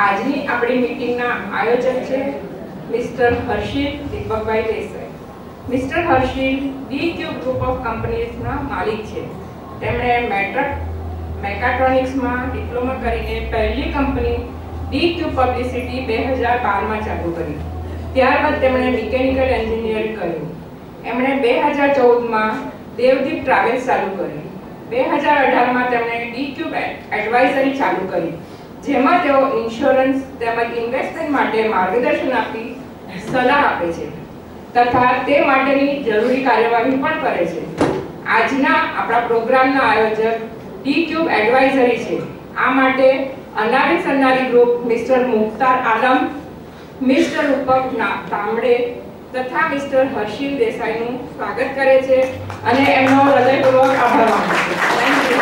આજની આપણી મીટિંગના આયોજક છે mister Harshil Deepakbhai Desai. Mister Harshil DQ group of કંપનીઝના માલિક છે. તેમણે મેકાટ્રોનિક્સમાં ડિપ્લોમા કરીને પહેલી કંપની ડીક્યુ પબ્લિસિટી 2012માં ચાલુ કરી. ત્યારબાદ તેમણે મિકેનિકલ એન્જિનિયરિંગ કર્યું. એમણે 2014માં દેવદીપ ટ્રાવેલ્સ ચાલુ કરી. 2018માં તેમણે ડીક્યુ એડવાઇઝરી ચાલુ કરી, જેમાં તેઓ ઇન્સ્યોરન્સ તેમજ ઇન્વેસ્ટમેન્ટ માટે માર્ગદર્શન આપી સલાહ આપે છે તથા તે માટેની જરૂરી કાર્યવાહી પણ કરે છે. આજના આપણા પ્રોગ્રામના આયોજક ડીક્યુ એડવાઇઝરી છે. આ માટે અનારી સન્નારી ગ્રુપ મિસ્ટર મુખ્તાર આલમ, મિસ્ટર રૂપક તાંબડે તથા મિસ્ટર હર્ષિલ દેસાઈનું સ્વાગત કરે છે અને એમનો હૃદયપૂર્વક આભાર માનું છું. Thank you.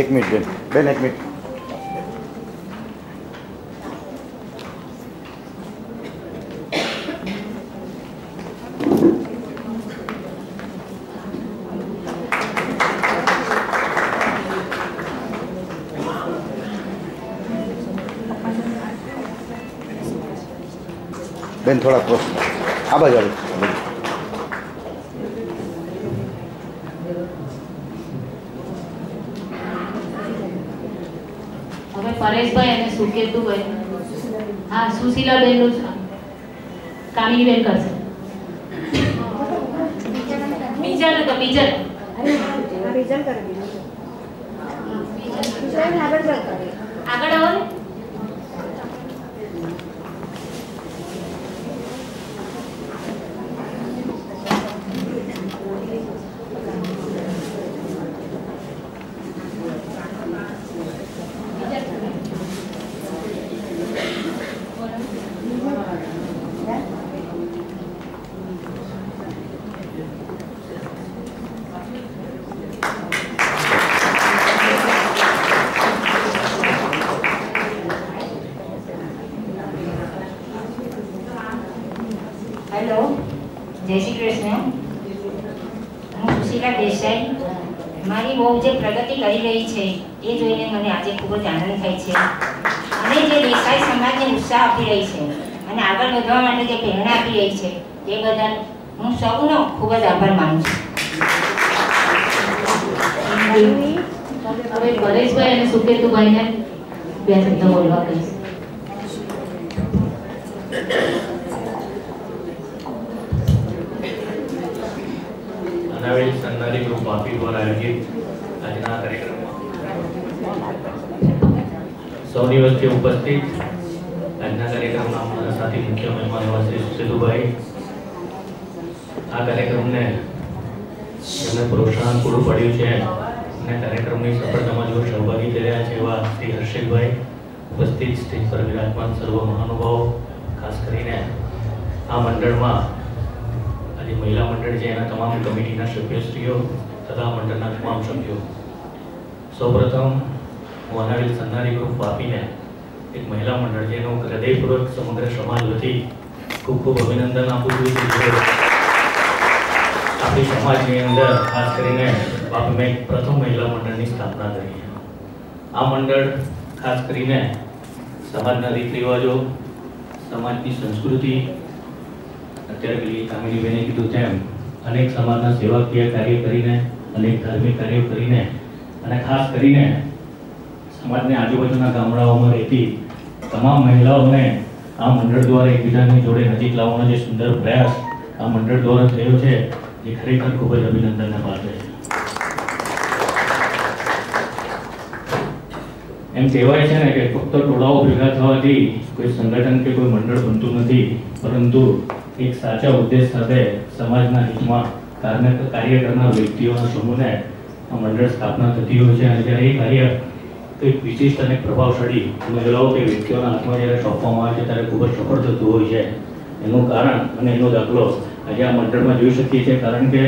એક મિનિટ બેન, એક મિનિટ. બેન થોડા ક્રોસ આ બાજુ આવે. હવે પરેશભાઈ અને સુકેતુભાઈ, હા સુશીલાબેનનું કામિનીબેન કરશે. બીજા તો બીજા આગળ આવો ને. હેલો, જય શ્રી કૃષ્ણ. હું સુશીલા દેસાઈ. મારી બહુ જે પ્રગતિ કરી રહી છે એ જોઈને મને આજે ખૂબ જ આનંદ થાય છે અને જે દેસાઈ સમાજને ઉત્સાહ આપી રહી છે અને આગળ વધવા માટે જે પ્રેરણા આપી રહી છે એ બદલ હું સૌનો ખૂબ જ આભાર માનું છું. હવે પરેશભાઈ અને સુકેતુભાઈને બે શબ્દ બોલવા કહીશ. અનાવેલ સન્નારી ગ્રુપ વાપી દ્વારા આયોજિત આજના કાર્યક્રમમાં સૌની વચ્ચે ઉપસ્થિત આજના કાર્યક્રમના અમારા સાથી મુખ્ય મહેમાન એવા શ્રી સુકેતુભાઈ, આ કાર્યક્રમને જેમને પ્રોત્સાહન પૂરું પડ્યું છે અને કાર્યક્રમની સફળતામાં જો સહભાગી થઈ રહ્યા છે એવા શ્રી હર્ષિલભાઈ, ઉપસ્થિત સ્ટેજ પર વિરાજમાન સર્વ મહાનુભાવો, ખાસ કરીને આ મંડળમાં આજે મહિલા મંડળ છે એના તમામ કમિટીના સભ્યશ્રીઓ તથા મંડળના તમામ સભ્યો, સૌપ્રથમ હું અનાવેલ સન્નારી ગ્રુપ વાપીને એક મહિલા મંડળ છે એનું હૃદયપૂર્વક સમગ્ર સમાજ વતી ખૂબ ખૂબ અભિનંદન આપું છું. આપણી સમાજની અંદર ખાસ કરીને વાપીમાં એક પ્રથમ મહિલા મંડળની સ્થાપના કરી. આ મંડળ ખાસ કરીને સમાજના રીત રિવાજો, સમાજની સંસ્કૃતિ, અત્યારે પેલી કામિનીબેને કીધું તેમ અનેક સમાજના સેવાકીય કાર્ય કરીને, અનેક ધાર્મિક કાર્યો કરીને અને ખાસ કરીને સમાજની આજુબાજુના ગામડાઓમાં રહેતી તમામ મહિલાઓને આ મંડળ દ્વારા એકબીજાની જોડે નજીક લાવવાનો જે સુંદર પ્રયાસ આ મંડળ દ્વારા થયો છે એ ખરેખર ખૂબ જ અભિનંદનને પાત્ર છે. એમ કહેવાય છે ને કે ફક્ત ટોળાઓ ભેગા થવાથી કોઈ સંગઠન કે કોઈ મંડળ બનતું નથી, પરંતુ એક સાચા ઉદ્દેશ સાથે સમાજના હિતમાં કાર્ય કરનાર વ્યક્તિઓના સમૂહને આ મંડળ સ્થાપના થતી હોય છે. અને જ્યારે એ કાર્ય કંઈક વિશિષ્ટ અને પ્રભાવશાળી મહિલાઓ કે વ્યક્તિઓના હાથમાં જ્યારે સોંપવામાં આવે છે ત્યારે ખૂબ જ સફળ થતું હોય છે. એનું કારણ અને એનો દાખલો આજે આ મંડળમાં જોઈ શકીએ છીએ. કારણ કે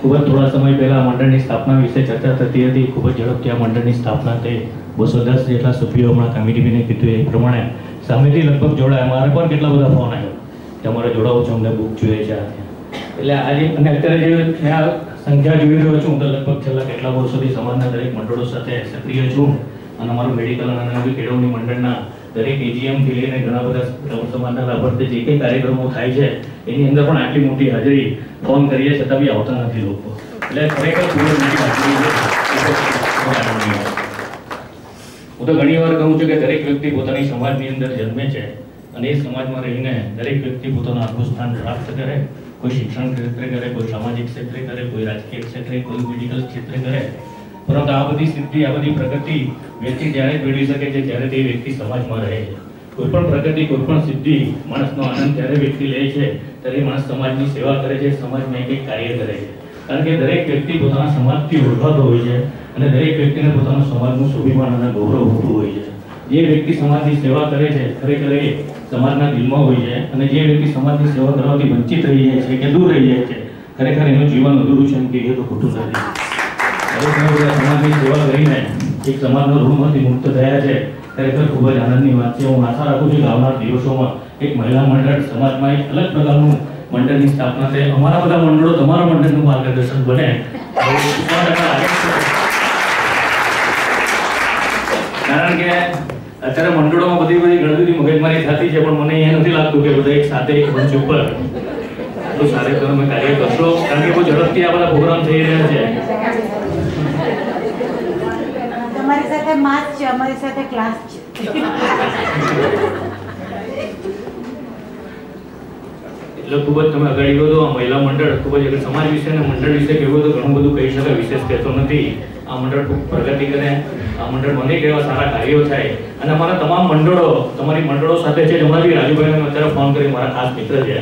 ખૂબ જ થોડા સમય પહેલાં મંડળની સ્થાપના વિશે ચર્ચા થતી હતી. ખૂબ જ ઝડપથી આ મંડળની સ્થાપના થઈ. 210 જેટલા સભ્યો હમણાં કમિટીને કીધું એ પ્રમાણે સામેથી લગભગ જોડાયા. મારે પણ કેટલા બધા ફોન આવ્યો કે અમારે જોડાવું છે, અમને બુક જોઈએ છે. એટલે આજે અને અત્યારે જે મેં આ સંખ્યા જોઈ રહ્યો છું, હું તો લગભગ છેલ્લા કેટલા વર્ષોથી સમાજના દરેક મંડળો સાથે સક્રિય છું. અને અમારું મેડિકલ અને નવી કેળવણી મંડળના દરેક એજીએમથી લઈને ઘણા બધા સમાજના લાભાર્થી જે કંઈ કાર્યક્રમો થાય છે એની અંદર પણ આટલી મોટી હાજરી ફોન કરીએ છતાં બી આવતા નથી લોકો. એટલે ખરેખર ખૂબ જ મોટી હાજરી છે. હું તો ઘણી વાર કહું છું કે દરેક વ્યક્તિ પોતાની સમાજની અંદર જન્મે છે અને એ સમાજમાં રહીને દરેક વ્યક્તિ પોતાનું આગવું સ્થાન પ્રાપ્ત કરે. કોઈ શિક્ષણ ક્ષેત્રે કરે, કોઈ સામાજિક ક્ષેત્રે કરે, કોઈ રાજકીય ક્ષેત્રે, કોઈ મેડિકલ ક્ષેત્રે કરે. પરંતુ આ બધી સિદ્ધિ, આ બધી પ્રગતિ વ્યક્તિ ત્યારે જ મેળવી શકે છે જ્યારે તે વ્યક્તિ સમાજમાં રહે છે. કોઈ પણ પ્રગતિ, કોઈ પણ સિદ્ધિ, માણસનો આનંદ જ્યારે વ્યક્તિ લે છે ત્યારે માણસ સમાજની સેવા કરે છે, સમાજમાં કંઈક કાર્ય કરે છે. કારણ કે દરેક વ્યક્તિ પોતાના સમાજથી ઓળખાતો હોય છે અને દરેક વ્યક્તિને પોતાનું સમાજનું સ્વાભિમાન અને ગૌરવ હોતું હોય છે. જે વ્યક્તિ સમાજની સેવા કરે છે ખરેખર એ સમાજના દિલમાં હોય છે, અને જે વ્યક્તિ સમાજની સેવા કરવાથી વંચિત રહી જાય છે કે દૂર રહી જાય છે ખરેખર એનું જીવન અધૂરું છે એમ કહીએ તો ખોટું નથી. સમાજની સેવા કરીને એક સમાજનો ઋણમાંથી મુક્ત થયા છે, ખરેખર ખૂબ જ આનંદની વાત છે. હું આશા રાખું છું કે આવનાર દિવસોમાં એક મહિલા મંડળ સમાજમાં એક અલગ પ્રકારનું મંડળની સ્થાપના થાય. અમારા બધા મંડળો તમારા મંડળનું માર્ગદર્શન બને. કારણ કે અત્યારે મંડળોમાં બધી ગણતરી મગજમારી થતી છે, પણ મને એ નથી લાગતું કે બધા એક સાથે એક મંચ ઉપર તો સારી તમે કાર્ય કરશો. કારણ કે બહુ ઝડપથી આ બધા પ્રોગ્રામ થઈ રહ્યા છે. તમારી સાથે માસ છે, અમારી સાથે ક્લાસ છે. એટલે ખૂબ જ તમે આગળ વધો. આ મહિલા મંડળ ખૂબ જ સમાજ વિશે અને મંડળ વિશે કહેવું તો ઘણું બધું કહી શકાય, વિશેષ કહેતો નથી. આ મંડળ ખૂબ પ્રગતિ કરે, આ મંડળ મને કેવા સારા કાર્યો થાય. અને અમારા તમામ મંડળો તમારી મંડળો સાથે છે. હમણાં બી રાજુભાઈને અત્યારે ફોન કરી, મારા ખાસ મિત્ર છે,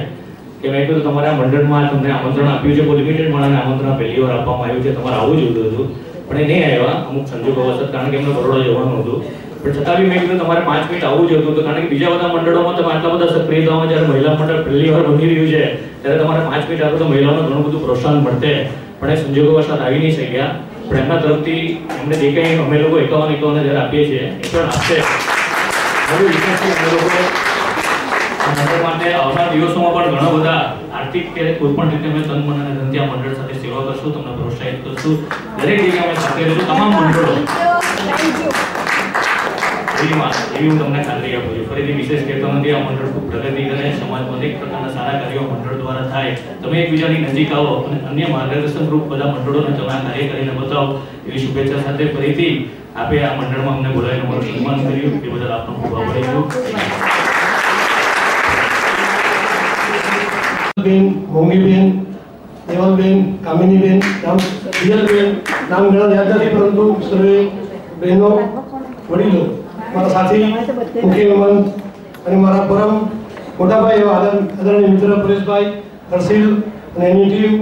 કે મેં કીધું તમારા મંડળમાં તમને આમંત્રણ આપ્યું છે, બહુ લિમિટેડ માણસને આમંત્રણ પહેલી વાર આપવામાં આવ્યું છે, તમારે આવવું જોઈતું હતું પણ એ નહીં આવ્યા અમુક સંજોગોવશ, કારણ કે એમને બરોડા જવાનું હતું. પણ છતાં બી મેં કીધું તમારે 5 મિનિટ આવવું જોઈતું હતું, કારણ કે બીજા બધા મંડળોમાં તમે આટલા બધા સક્રિયતામાં જ્યારે મહિલા મંડળ પહેલી વાર બની રહ્યું છે ત્યારે તમારે 5 મિનિટ આપો તો મહિલાઓને ઘણું બધું પ્રોત્સાહન મળતે. પણ એ સંજોગોવશ આવી નહીં શક્યા. પણ એમના તરફથી એમને જે કંઈ અમે લોકો 51 જ્યારે આપીએ છીએ એ પણ આપશે. મારું વિશેષ અમે લોકો મંડળ માટે આવનાર દિવસોમાં પણ ઘણા બધા આર્થિક કે કોઈ પણ રીતે અમે તન મન અને ધનથી આ મંડળ સાથે સેવા કરશું, તમને પ્રોત્સાહિત કરશું. દરેક જગ્યાએ અમે સાથે રહીશું. તમામ મંડળો એવી હું તમને ખાતરી આપું છું. ફરીથી વિશેષ કહેતો નથી. આ મંડળ ખૂબ પ્રગતિ કરે, સમાજમાં અનેક પ્રકારના સારા કાર્યો મંડળ દ્વારા થાય. તમે એકબીજાની નજીક આવો અને અન્ય માર્ગદર્શન રૂપ બધા મંડળોને તમે આ કાર્ય કરીને બતાવો એવી શુભેચ્છા સાથે ફરીથી આપે આ મંડળમાં અમને બોલાવીને અમારું સન્માન કર્યું એ બદલ આપનો ખૂબ આભારી છું. બેન, મોમીબેન, દેવલબેન, કામિનીબેન, રિયલબેન, નામ ઘણા યાદ નથી, પરંતુ સર્વે બહેનો, વડીલો, મારા સાથી, મુખ્ય મહેમાન અને મારા પરમ મોટાભાઈ એવા આદરણીય મિત્ર પરેશભાઈ, હર્ષિલ અને એની ટીમ,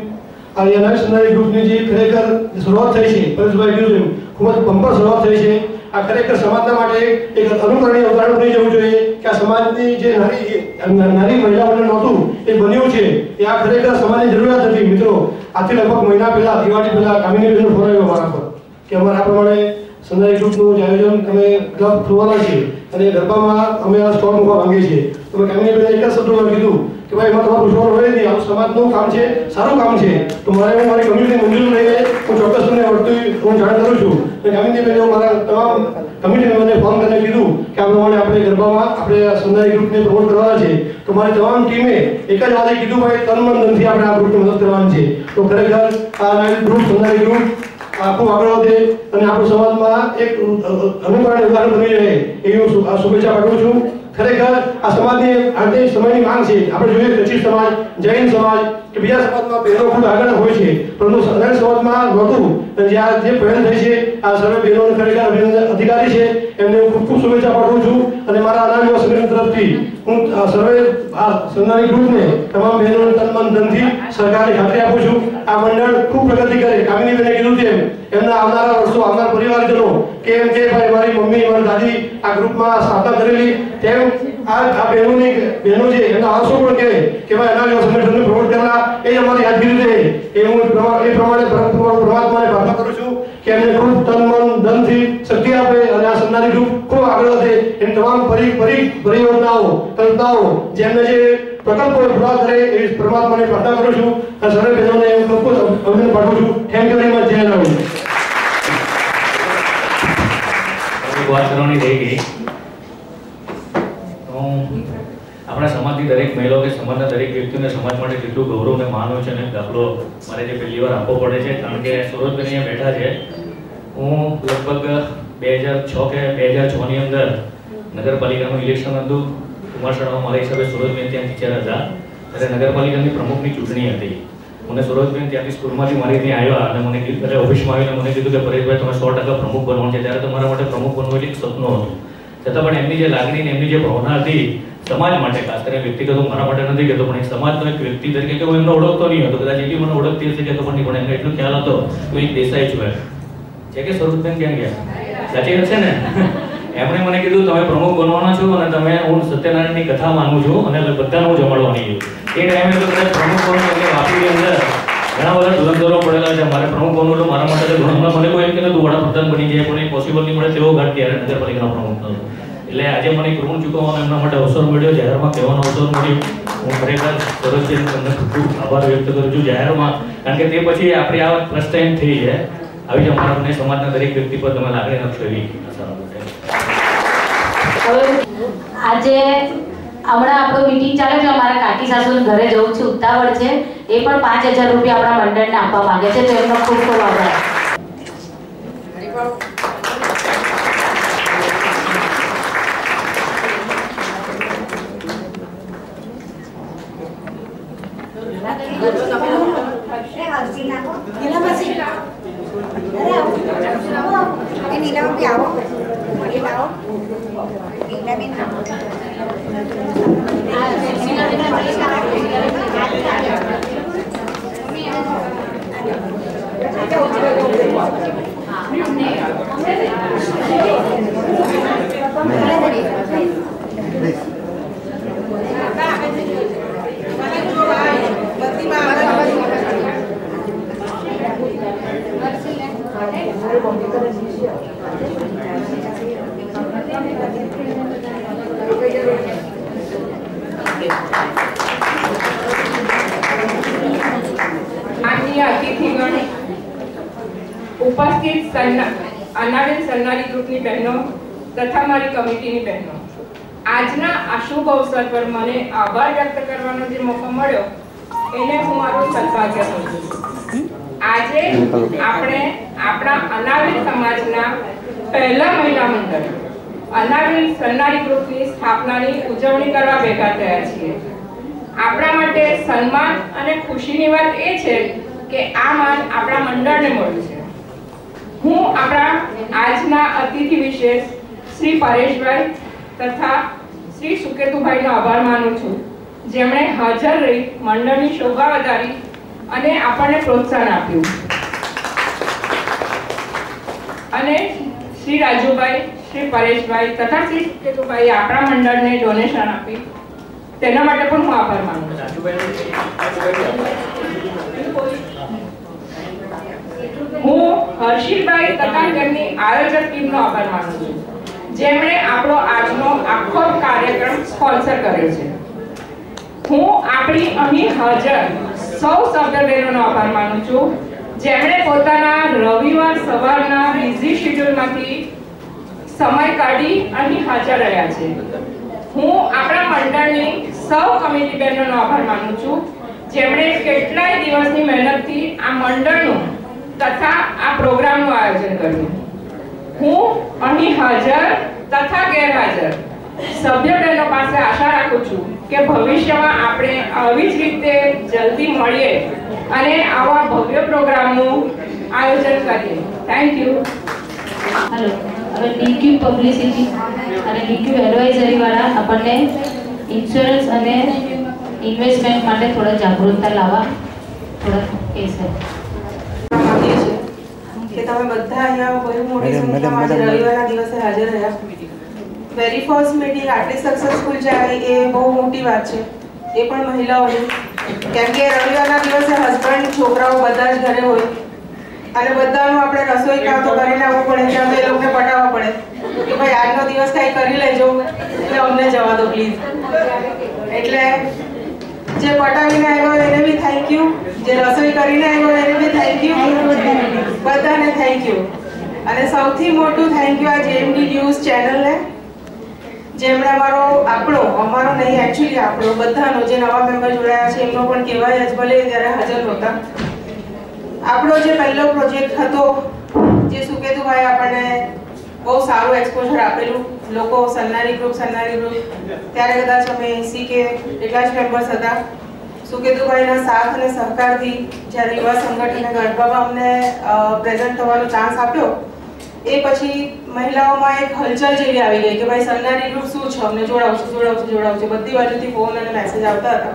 આ યનાશ સન્નારી ગ્રુપની જે ખરેખર શરૂઆત થઈ છે, પરેશભાઈ કીધું એમ ખૂબ જ બમ્પર શરૂઆત થઈ છે. આ ખરેખર સમાજના માટે એક અનુકરણીય ઉદાહરણ બની જવું જોઈએ કે આ સમાજની જે નારી મહિલા મંડળ નહોતું એ બન્યું છે. એ આ ખરેખર સમાજની જરૂરિયાત હતી. મિત્રો, આથી લગભગ મહિના પહેલા, દિવાળી પહેલા કામિનીબેનનો ફોન આવ્યો મારા પર કે અમારા આ પ્રમાણે સન્નારી ગ્રુપનું આયોજન અમે ક્લબ ખોલવાના છીએ અને ગરબામાં અમે આ સ્ટોલ મૂકવા માંગીએ છીએ. તો મેં કામિનીબેને એક જ શબ્દમાં કીધું કે ભાઈ એમાં તમારું પૂછવાનું હોય નહીં, આવું સમાજનું કામ છે, સારું કામ છે, તો મારે મારી કમ્યુનિટી મંજૂરી લઈને હું ચોક્કસ તમને વર્તી હું જાણ કરું છું. અને કામિનીબેને મારા તમામ કમિટી મેમ્બરને ફોન કરીને કીધું કે આ પ્રમાણે આપણે ગરબામાં આપણે સન્નારી ગ્રુપને પ્રમોટ કરવાના છે. તો મારી તમામ ટીમે એક જ વાતે કીધું ભાઈ તન મન ધનથી આપણે આ ગ્રુપને મદદ કરવાની છે. તો ખરેખર આ ગ્રુપ સન્નારી ગ્રુપ આખું આગળ વધે અને આપણું સમાજમાં એક અનુકરણીય ઉદાહરણ બની રહે એવી હું શુભેચ્છા પાઠવું છું. ખરેખર આ સમાજની આજની સમયની માંગ છે. આપણે જોઈએ કચ્છી સમાજ, જૈન સમાજ કે બીજા સમાજમાં બહેનો ખૂબ આગળ હોય છે, પરંતુ સન્નારી સમાજમાં નહોતું. જે પહેલ થઈ છે આ સર્વે બહેનોને ખરેખર અભિનંદન અધિકારી છે એમને હું ખૂબ ખૂબ શુભેચ્છા પાઠવું છું અને મારા અનાજ યુવા સંગઠન તરફથી હું સર્વે આ સન્માનિત ગ્રુપને તમામ બહેનોને તન મન ધનથી સહકારની ખાતરી આપું છું. આ મંડળ ખૂબ પ્રગતિ કરે. કામિનીબેને કીધું તેમ એમના આવનારા વર્ષો આવનાર પરિવારજનો કે એમ કે ભાઈ મારી મમ્મી મારી દાદી આ ગ્રુપમાં સ્થાપના કરેલી તેમ આ બહેનો છે એમના આંસુ પણ કહે કે ભાઈ અનાજ યુવા સંગઠનને પ્રમોટ કરેલા એ અમારી યાદગીરી રહે. એ હું એ પ્રમાણે પરમાત્માને પ્રાર્થના કરું છું કે એમને ખૂબ તન મન ધનથી શક્તિ આપે અને આ સન્માનિત ગ્રુપ ખૂબ આગળ વધે. એની તમામ પરિયોજનાઓ કલ્પનાઓ જેમને જે પ્રકલ્પો પૂરા કરે એવી પરમાત્માને પ્રાર્થના કરું છું. આ સર્વે બહેનોને હું ખૂબ ખૂબ અભિનંદન પાઠવું છું. Thank you very much. જય રામ. વાત કરવાની રહી ગઈ. આપણા સમાજની દરેક મહિલાઓ કે સમાજના દરેક વ્યક્તિઓને સમાજ માટે કેટલું ગૌરવ અને માન હોય છે અને દાખલો મારે જે પહેલી વાર આપવો પડે છે કારણ કે સુરતબેન અહીંયા બેઠા છે. હું લગભગ 2006 કે 2006 ની અંદર નગરપાલિકાનું ઇલેક્શન હતું. કુમારશાળામાં મારા હિસાબે સુરતબેન ત્યાં ટીચર હતા ત્યારે નગરપાલિકાની પ્રમુખની ચૂંટણી હતી. મને સુરતબેન ત્યાંથી સ્કૂલમાંથી મારી ત્યાં આવ્યા અને મને એટલે ઓફિસમાં આવીને મને કીધું કે પરેશભાઈ તમે 100% પ્રમુખ બનવાનું છે. ત્યારે તમારા માટે પ્રમુખ બનવું એટલે એક સપનું હતું. છતાં પણ એમની જે લાગણી ને એમની જે ભાવના હતી સમાજ માટે, ખાસ કરીને વ્યક્તિગત હું મારા માટે નથી કહેતો પણ એક સમાજનો એક વ્યક્તિ તરીકે કે હું એમને ઓળખતો નહીં હતો. કદાચ એટલી મને ઓળખતી હશે કે ખબર નહીં પણ એમને એટલો ખ્યાલ હતો કે એક દેસાઈ છું છે કે સ્વરૂપબેન ક્યાં ગયા? સાચી વાત છે ને? એમણે મને કીધું તમે પ્રમુખ બનવાના છો અને તમે હું સત્યનારાયણની કથા માનું છું અને બધાને હું જમાડવાની છું. એ ટાઈમે તો કદાચ પ્રમુખ બનવું એટલે વાપીની અંદર ઘણા બધા ધુરંધરો પડેલા છે. મારે પ્રમુખ બનવું એટલે મારા માટે ઘણા મને કોઈ એમ કે તું વડાપ્રધાન બની જાય પણ એ પોસિબલ નહીં મળે તેવો ઘાટ ત્યારે નગરપાલિકાનો પ્રમુખ થયો. એટલે આજે મને એક ઋણ ચૂકવવાનો એમના માટે અવસર મળ્યો, જાહેરમાં કહેવાનો અવસર મળ્યો. હું ખરેખર સરસબેન તમને ખૂબ આભાર વ્યક્ત કરું છું જાહેરમાં, કારણ કે તે પછી આપણી આ ફર્સ્ટ ટાઈમ થઈ છે. આવી જ અમારા મને સમાજના દરેક વ્યક્તિ પર તમે લાગણી રાખશો એવી આશા રાખું છું. આજે હમણાં આપણું મીટિંગ ચાલે છે. અમારા કાકી સાસુને ઘરે જવું છું, ઉતાવળ છે. એ પણ 5000 રૂપિયા આપણા મંડળને આપવા માંગે છે તો એમનો ખૂબ ખૂબ આભાર. ઉપસ્થિત અનાબેન સન્નારી ગ્રુપની બહેનો તથા મારી કમિટીની બહેનો, આજના આ શુભ અવસર પર મને આભાર વ્યક્ત કરવાનો જે મોકો મળ્યો એને હું મારું સદભાગ્ય સમજું છું. આજે આપણે આપણા અનાબેન સમાજના પહેલા મહિલા મંડળ અનાબેન સન્નારી ગ્રુપની સ્થાપનાની ઉજવણી કરવા ભેગા થયા છીએ. આપણા માટે સન્માન અને ખુશીની વાત એ છે કે આ માન આપણા મંડળને મળ્યું છે. હું આપણા આજના અતિથિ વિશેષ શ્રી પરેશભાઈ તથા શ્રી સુકેતુભાઈનો આભાર માનું છું, જેમણે હાજર રહી મંડળની શોભા વધારી અને આપણને પ્રોત્સાહન આપ્યું. અને શ્રી રાજુભાઈ, શ્રી પરેશભાઈ તથા શ્રી સુકેતુભાઈએ આપણા મંડળને ડોનેશન આપી તેના માટે પણ હું આભાર માનું છું. હું હર્ષિલભાઈ તથા તેમની આયોજક ટીમનો આભાર માનું છું, જેમણે આપણો આજનો આખો કાર્યક્રમ સ્પોન્સર કર્યો છે. હું આપણી અહીં હાજર સૌ સભ્યબહેનોનો આભાર માનું છું, જેમણે પોતાના રવિવાર સવારના બિઝી શેડ્યુલમાંથી સમય કાઢી અહીં હાજર રહ્યા છે. હું આપણા મંડળની સૌ કમિટી બહેનોનો આભાર માનું છું, જેમણે કેટલાય દિવસની મહેનતથી આ મંડળનું તથા આ પ્રોગ્રામનું આયોજન કર્યું. હું અહીં હાજર તથા ગેરહાજર સભ્ય બહેનો પાસે આશા રાખું છું કે ભવિષ્યમાં આપણે આવી જ રીતે જલ્દી મળીએ અને આવા ભવ્ય પ્રોગ્રામનું આયોજન કરીએ. Thank you. હેલો, હવે ડીક્યુ પબ્લિસિટી અને ડીક્યુ એડવાઇઝરી વાળા આપણને ઇન્સ્યોરન્સ અને ઇન્વેસ્ટમેન્ટ માટે થોડા જાગૃતતા લાવવા થોડા કહેશે. કે તમે બધા અહીંયા બહુ મોટી સંખ્યામાં આજે રવિવારના દિવસે હાજર રહ્યા. વેરી ફર્સ્ટ મીટિંગ આટલી સક્સેસફુલ જાય એ બહુ મોટી વાત છે, એ પણ મહિલાઓની. કેમ કે રવિવારના દિવસે હસબન્ડ છોકરાઓ બધા જ ઘરે હોય અને બધાનું આપણે રસોઈ કામ તો કરીને આવવું પડે, ત્યાં તો એ લોકોને પટાવવા પડે કે ભાઈ આજનો દિવસ કંઈ કરી લેજો એટલે અમને જવા દો પ્લીઝ. એટલે જે પટાવીને આવ્યો એને બી થેન્ક યુ, જે રસોઈ કરીને આવ્યો એને બી થેન્ક યુ, બધાને થેન્ક યુ. અને સૌથી મોટું થેન્ક યુ આ જેએમડી ન્યૂઝ ચેનલને, જેમણે અમારો નહીં એકચ્યુઅલી આપણો બધાનો જે નવા મેમ્બર જોડાયા છે એમનો પણ કહેવાય જ, ભલે ત્યારે હાજર નહોતા. આપણો જે પહેલો પ્રોજેક્ટ હતો જે સુકેતુભાઈ આપણને બહુ સારું એક્સપોઝર આપેલું, લોકો સન્નારી ગ્રુપ ત્યારે કદાચ અમે 80 કે એટલા જ મેમ્બર્સ હતા. સુકેતુભાઈના સાથ અને સહકારથી જ્યારે યુવા સંગઠને ગરબામાં અમને પ્રેઝન્ટ થવાનો ચાન્સ આપ્યો, એ પછી મહિલાઓમાં એક હલચલ જેવી આવી ગઈ કે ભાઈ સન્નારી ગ્રુપ શું છે, અમને જોડાવશું. બધી બાજુથી ફોન અને મેસેજ આવતા હતા.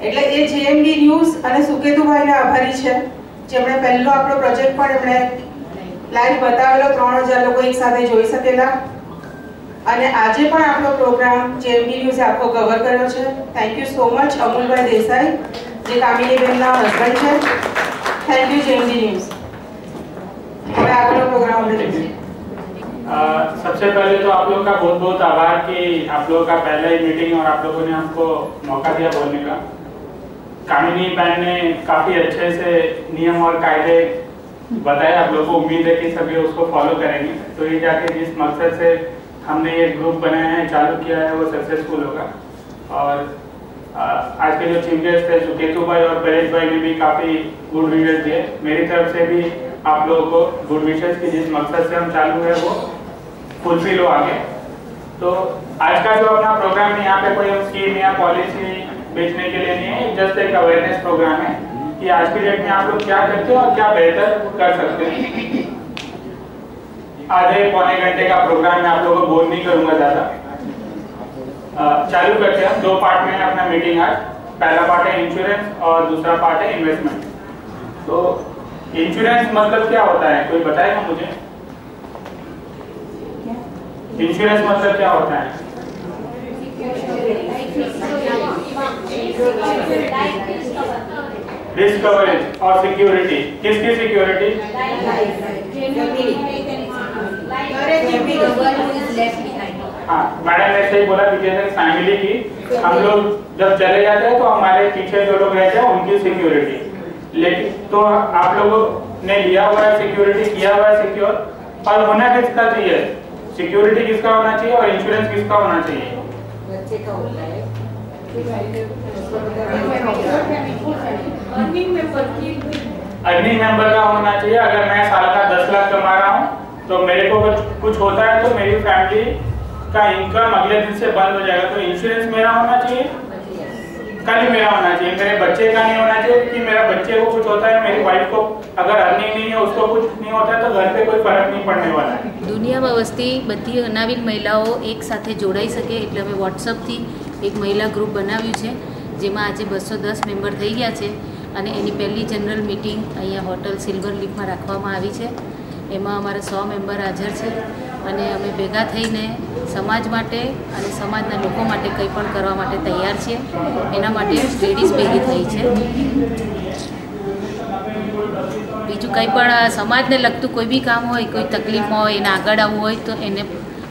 એટલે એ જેએમડી ન્યૂઝ અને સુકેતુભાઈને આભારી છે, જેમણે પહેલો આપણો પ્રોજેક્ટ પણ એમણે લાઈવ બતાવેલો, 3000 લોકો એક સાથે જોઈ શકેલા. અને આજે પણ આપણો પ્રોગ્રામ જેએમડી ન્યૂઝે આખો કવર કર્યો છે. Thank you so much Amulbhai Desai, જે કામિનીબેનના હસબન્ડ છે. Thank you JMD news. सबसे पहले तो आप लोग का बहुत बहुत आभार कि आप लोगों का पहला ही मीटिंग और आप लोगों ने हमको मौका दिया बोलने का. कामिनी बहन ने काफ़ी अच्छे से नियम और कायदे बताए. आप लोगों को उम्मीद है कि सभी उसको फॉलो करेंगे, तो ये जाके जिस मकसद से हमने ये ग्रुप बनाया है, चालू किया है, वो सक्सेसफुल होगा. और आज के जो चीफ गेस्ट थे सुकेतु भाई और परेश भाई ने भी काफ़ी गुड विशेस दिए. मेरी तरफ से भी आप लोगों को गुड विशेस की जिस मकसद से हम चालू है वो फुलफिल हो आगे. तो आज का जो अपना प्रोग्राम है, यहाँ पे कोई हम स्कीम या पॉलिसी बेचने के लिए नहीं है, जस्ट एक अवेयरनेस प्रोग्राम है कि आज की डेट में आप लोग क्या करते हो और क्या बेहतर कर सकते हैं. आधे पौने घंटे का प्रोग्राम मैं आप लोगों को बोर नहीं करूंगा ज़्यादा. चालू करते हैं. 2 पार्ट में है अपना मीटिंग आज. पहला पार्ट है इंश्योरेंस और दूसरा पार्ट है इन्वेस्टमेंट. तो इंश्योरेंस मतलब क्या होता है, कोई बताएगा मुझे? इंश्योरेंस मतलब क्या होता है? रिस्क कवरेज और सिक्योरिटी. किसकी सिक्योरिटी? हाँ, मैडम ने सही बोला कि जैसे फैमिली की हम लोग जब चले जाते हैं तो हमारे पीछे जो लोग रहते हैं उनकी सिक्योरिटी. लेकिन तो आप लोगों ने लिया हुआ है सिक्योरिटी, किया हुआ है सिक्योर, और होना किसका चाहिए? सिक्योरिटी किसका होना चाहिए और इंश्योरेंस किसका होना चाहिए? अर्निंग मेंबर का होना चाहिए. अगर मैं साल का 10 लाख कमा रहा हूँ तो मेरे को कुछ होता है तो मेरी फैमिली का इनकम अगले दिन से बंद हो जाएगा. तो इंश्योरेंस मेरा होना चाहिए, कल मेरा होना चाहिए, मेरे बच्चे का नहीं होना चाहिए कि मेरा बच्चे को कुछ होता है, मेरी वाइफ को अगर अर्निंग नहीं है, उसको कुछ नहीं होता है, तो घर पे कोई फर्क नहीं पड़ने वाला है. દુનિયામાં વસતી બધી અનાવિલ મહિલાઓ એક સાથે જોડાઈ શકે એટલે અમે વોટ્સઅપથી એક મહિલા ગ્રુપ બનાવ્યું છે, જેમાં આજે 210 મેમ્બર થઈ ગયા છે. અને એની પહેલી જનરલ મિટિંગ અહીંયા હોટલ સિલ્વર લીફમાં રાખવામાં આવી છે. એમાં અમારા 100 મેમ્બર હાજર છે અને અમે ભેગા થઈને સમાજ માટે અને સમાજના લોકો માટે કંઈ પણ કરવા માટે તૈયાર છીએ. એના માટે લેડીઝ ભેગી થઈ છે. બીજું કંઈ પણ સમાજને લગતું કોઈ બી કામ હોય, કોઈ તકલીફ હોય, એને આગળ આવવું હોય તો એને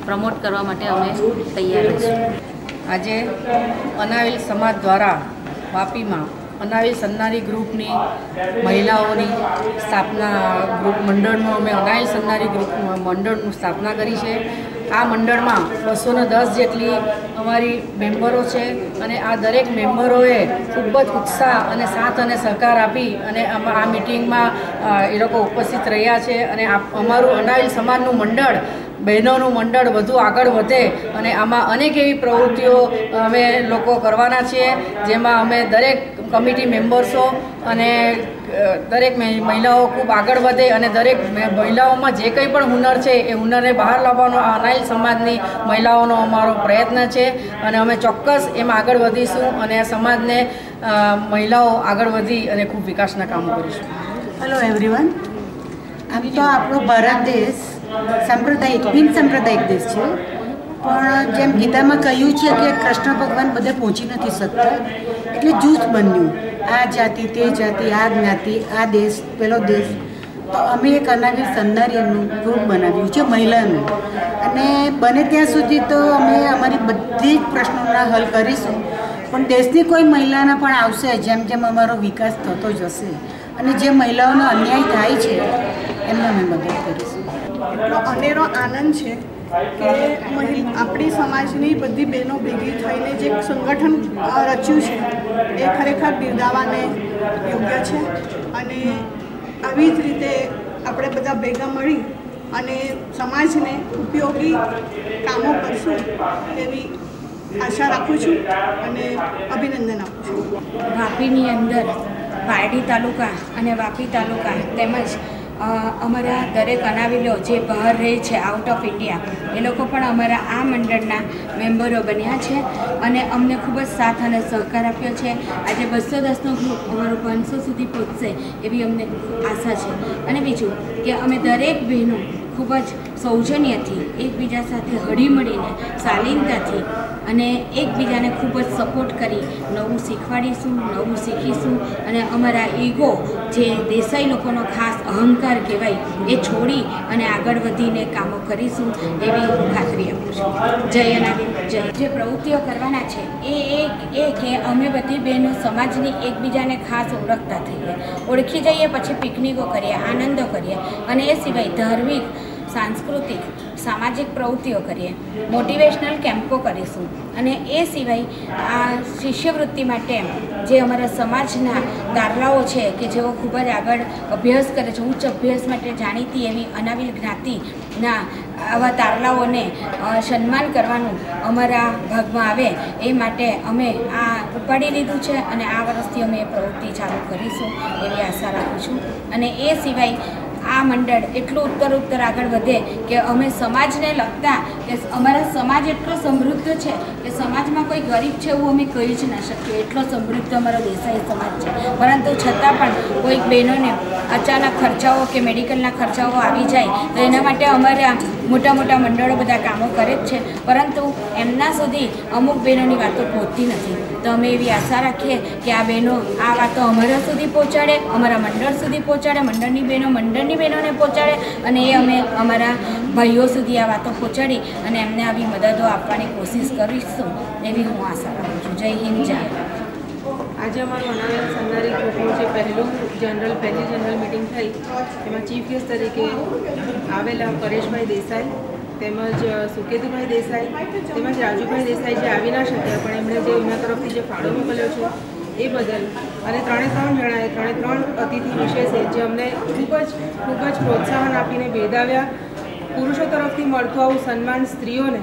પ્રમોટ કરવા માટે અમે તૈયાર છીએ. આજે અનાવિલ સમાજ દ્વારા વાપીમાં અનાવિલ સન્નારી ગ્રુપની મહિલાઓની સ્થાપના મંડળનું અમે અનાવિલ સન્નારી ગ્રુપ મંડળનું સ્થાપના કરી છે. આ મંડળમાં 210 જેટલી અમારી મેમ્બરો છે અને આ દરેક મેમ્બરોએ ખૂબ જ ઉત્સાહ અને સાથ અને સહકાર આપી અને આ મિટિંગમાં એ લોકો ઉપસ્થિત રહ્યા છે. અને અમારું અનાવિલ સમાજનું મંડળ બહેનોનું મંડળ વધુ આગળ વધે અને આમાં અનેક એવી પ્રવૃત્તિઓ અમે લોકો કરવાના છીએ, જેમાં અમે દરેક કમિટી મેમ્બર્સો અને દરેક મહિલાઓ ખૂબ આગળ વધે અને દરેક મહિલાઓમાં જે કંઈ પણ હુનર છે એ હુનરને બહાર લાવવાનો આ અનાઇલ સમાજની મહિલાઓનો અમારો પ્રયત્ન છે અને અમે ચોક્કસ એમાં આગળ વધીશું અને આ સમાજને મહિલાઓ આગળ વધી અને ખૂબ વિકાસના કામો કરીશું. Hello everyone. આમ તો આપણો ભારત દેશ સાંપ્રદાયિક બિન સાંપ્રદાયિક દેશ છે, પણ જેમ ગીતામાં કહ્યું છે કે કૃષ્ણ ભગવાન બધે પહોંચી નથી શકતા, એટલે જૂથ બન્યું. આ જાતિ, તે જાતિ, આ જ્ઞાતિ, આ દેશ, પેલો દેશ. તો અમે એક અનાવિલ સન્નારીનું ગ્રુપ બનાવ્યું છે મહિલાનું, અને બને ત્યાં સુધી તો અમે અમારી બધી જ પ્રશ્નોના હલ કરીશું, પણ દેશની કોઈ મહિલાના પણ આવશે જેમ જેમ અમારો વિકાસ થતો જશે અને જે મહિલાઓનો અન્યાય થાય છે એમને અમે મદદ કરીશું. એટલો અનેરો આનંદ છે કે આપણી સમાજની બધી બહેનો ભેગી થઈને જે સંગઠન રચ્યું છે એ ખરેખર બિરદાવાને યોગ્ય છે, અને આવી જ રીતે આપણે બધા ભેગા મળી અને સમાજને ઉપયોગી કામો કરશું એવી આશા રાખું છું અને અભિનંદન આપું છું. વાપીની અંદર પારડી તાલુકા અને વાપી તાલુકા તેમજ અમારા દરેક અનાવિલો જે બહાર રહે છે આઉટ ઓફ ઇન્ડિયા, એ લોકો પણ અમારા આ મંડળના મેમ્બરો બન્યા છે અને અમને ખૂબ જ સાથ અને સહકાર આપ્યો છે. આજે 210નો ગ્રુપ અમારો 500 સુધી પહોંચશે એવી અમને આશા છે. અને બીજું કે અમે દરેક બહેનો ખૂબ જ સૌજન્યથી એકબીજા સાથે હળીમળીને શાલીનતાથી અને એકબીજાને ખૂબ જ સપોર્ટ કરી નવું શીખવાડીશું, નવું શીખીશું અને અમારા ઈગો જે દેસાઈ લોકોનો ખાસ અહંકાર કહેવાય એ છોડી અને આગળ વધીને કામો કરીશું એવી ખાતરી આપું છું. જય અનાવિલ જય. જે પ્રવૃત્તિઓ કરવાના છે એ કે અમે બધી બહેનો સમાજની એકબીજાને ખાસ ઓળખતા થઈએ, ઓળખી જઈએ, પછી પિકનિકો કરીએ, આનંદો કરીએ અને એ સિવાય ધાર્મિક, સાંસ્કૃતિક, સામાજિક પ્રવૃત્તિઓ કરીએ, મોટિવેશનલ કેમ્પો કરીશું અને એ સિવાય આ શિષ્યવૃત્તિ માટે જે અમારા સમાજના તારલાઓ છે કે જેઓ ખૂબ જ આગળ અભ્યાસ કરે છે, ઉચ્ચ અભ્યાસ માટે જાણીતી એવી અનાવિલ જ્ઞાતિના આવા તારલાઓને સન્માન કરવાનું અમારા ભાગમાં આવે એ માટે અમે આ ઉપાડી લીધું છે અને આ વર્ષથી અમે એ પ્રવૃત્તિ ચાલુ કરીશું એવી આશા રાખું છું. અને એ સિવાય આ મંડળ એટલું ઉત્તર આગળ વધે કે અમે સમાજને લગતા કે અમારા સમાજ એટલો સમૃદ્ધ છે કે સમાજમાં કોઈ ગરીબ છે એવું અમે કહી જ ના શકીએ, એટલો સમૃદ્ધ અમારો દેસાઈ સમાજ છે. પરંતુ છતાં પણ કોઈક બહેનોને અચાનક ખર્ચાઓ કે મેડિકલના ખર્ચાઓ આવી જાય તો એના માટે અમારા મોટા મોટા મંડળો બધા કામો કરે જ છે, પરંતુ એમના સુધી અમુક બહેનોની વાતો પહોંચતી નથી. તો અમે એવી આશા રાખીએ કે આ બહેનો આ વાતો અમારા સુધી પહોંચાડે, અમારા મંડળ સુધી પહોંચાડે, મંડળની બહેનોને પહોંચાડે અને એ અમે અમારા ભાઈઓ સુધી આ વાતો પહોંચાડી અને એમને આવી મદદો આપવાની કોશિશ કરીશું એવી હું આશા રાખું છું. જય હિન્દ, જય. આજે અમારું અનાવિલ સન્નારી ગ્રુપનું જે પહેલી જનરલ મિટિંગ થઈ એમાં ચીફ ગેસ્ટ તરીકે આવેલા પરેશભાઈ દેસાઈ તેમજ સુકેતુભાઈ દેસાઈ તેમજ રાજુભાઈ દેસાઈ જે આવી ના શક્યા પણ એમણે જે એમના તરફથી જે ફાળો મોકલ્યો છે એ બદલ અને 3 જણાએ 3 અતિથિ વિશેષે જે અમને ખૂબ જ પ્રોત્સાહન આપીને બિરદાવ્યા. પુરુષો તરફથી મળતું આવું સન્માન સ્ત્રીઓને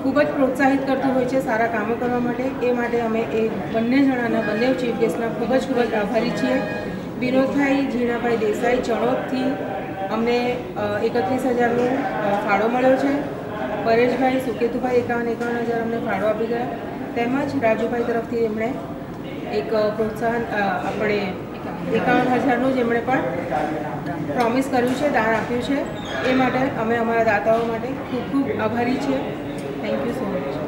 ખૂબ જ પ્રોત્સાહિત કરતું હોય છે સારા કામો કરવા માટે. એ માટે અમે એ બંને ચીફ ગેસ્ટના ખૂબ જ આભારી છીએ. વિનોદભાઈ ઝીણાભાઈ દેસાઈ ચણોદથી અમને 31,000નો ફાળો મળ્યો છે. પરેશભાઈ સુકેતુભાઈ 51,000 અમને ફાળો આપી ગયા, તેમજ રાજુભાઈ તરફથી એમણે એક પ્રોત્સાહન આપણે 51,000નું જ એમણે પણ પ્રોમિસ કર્યું છે, દાન આપ્યું છે. એ માટે અમે અમારા દાતાઓ માટે ખૂબ આભારી છીએ. Thank you so much.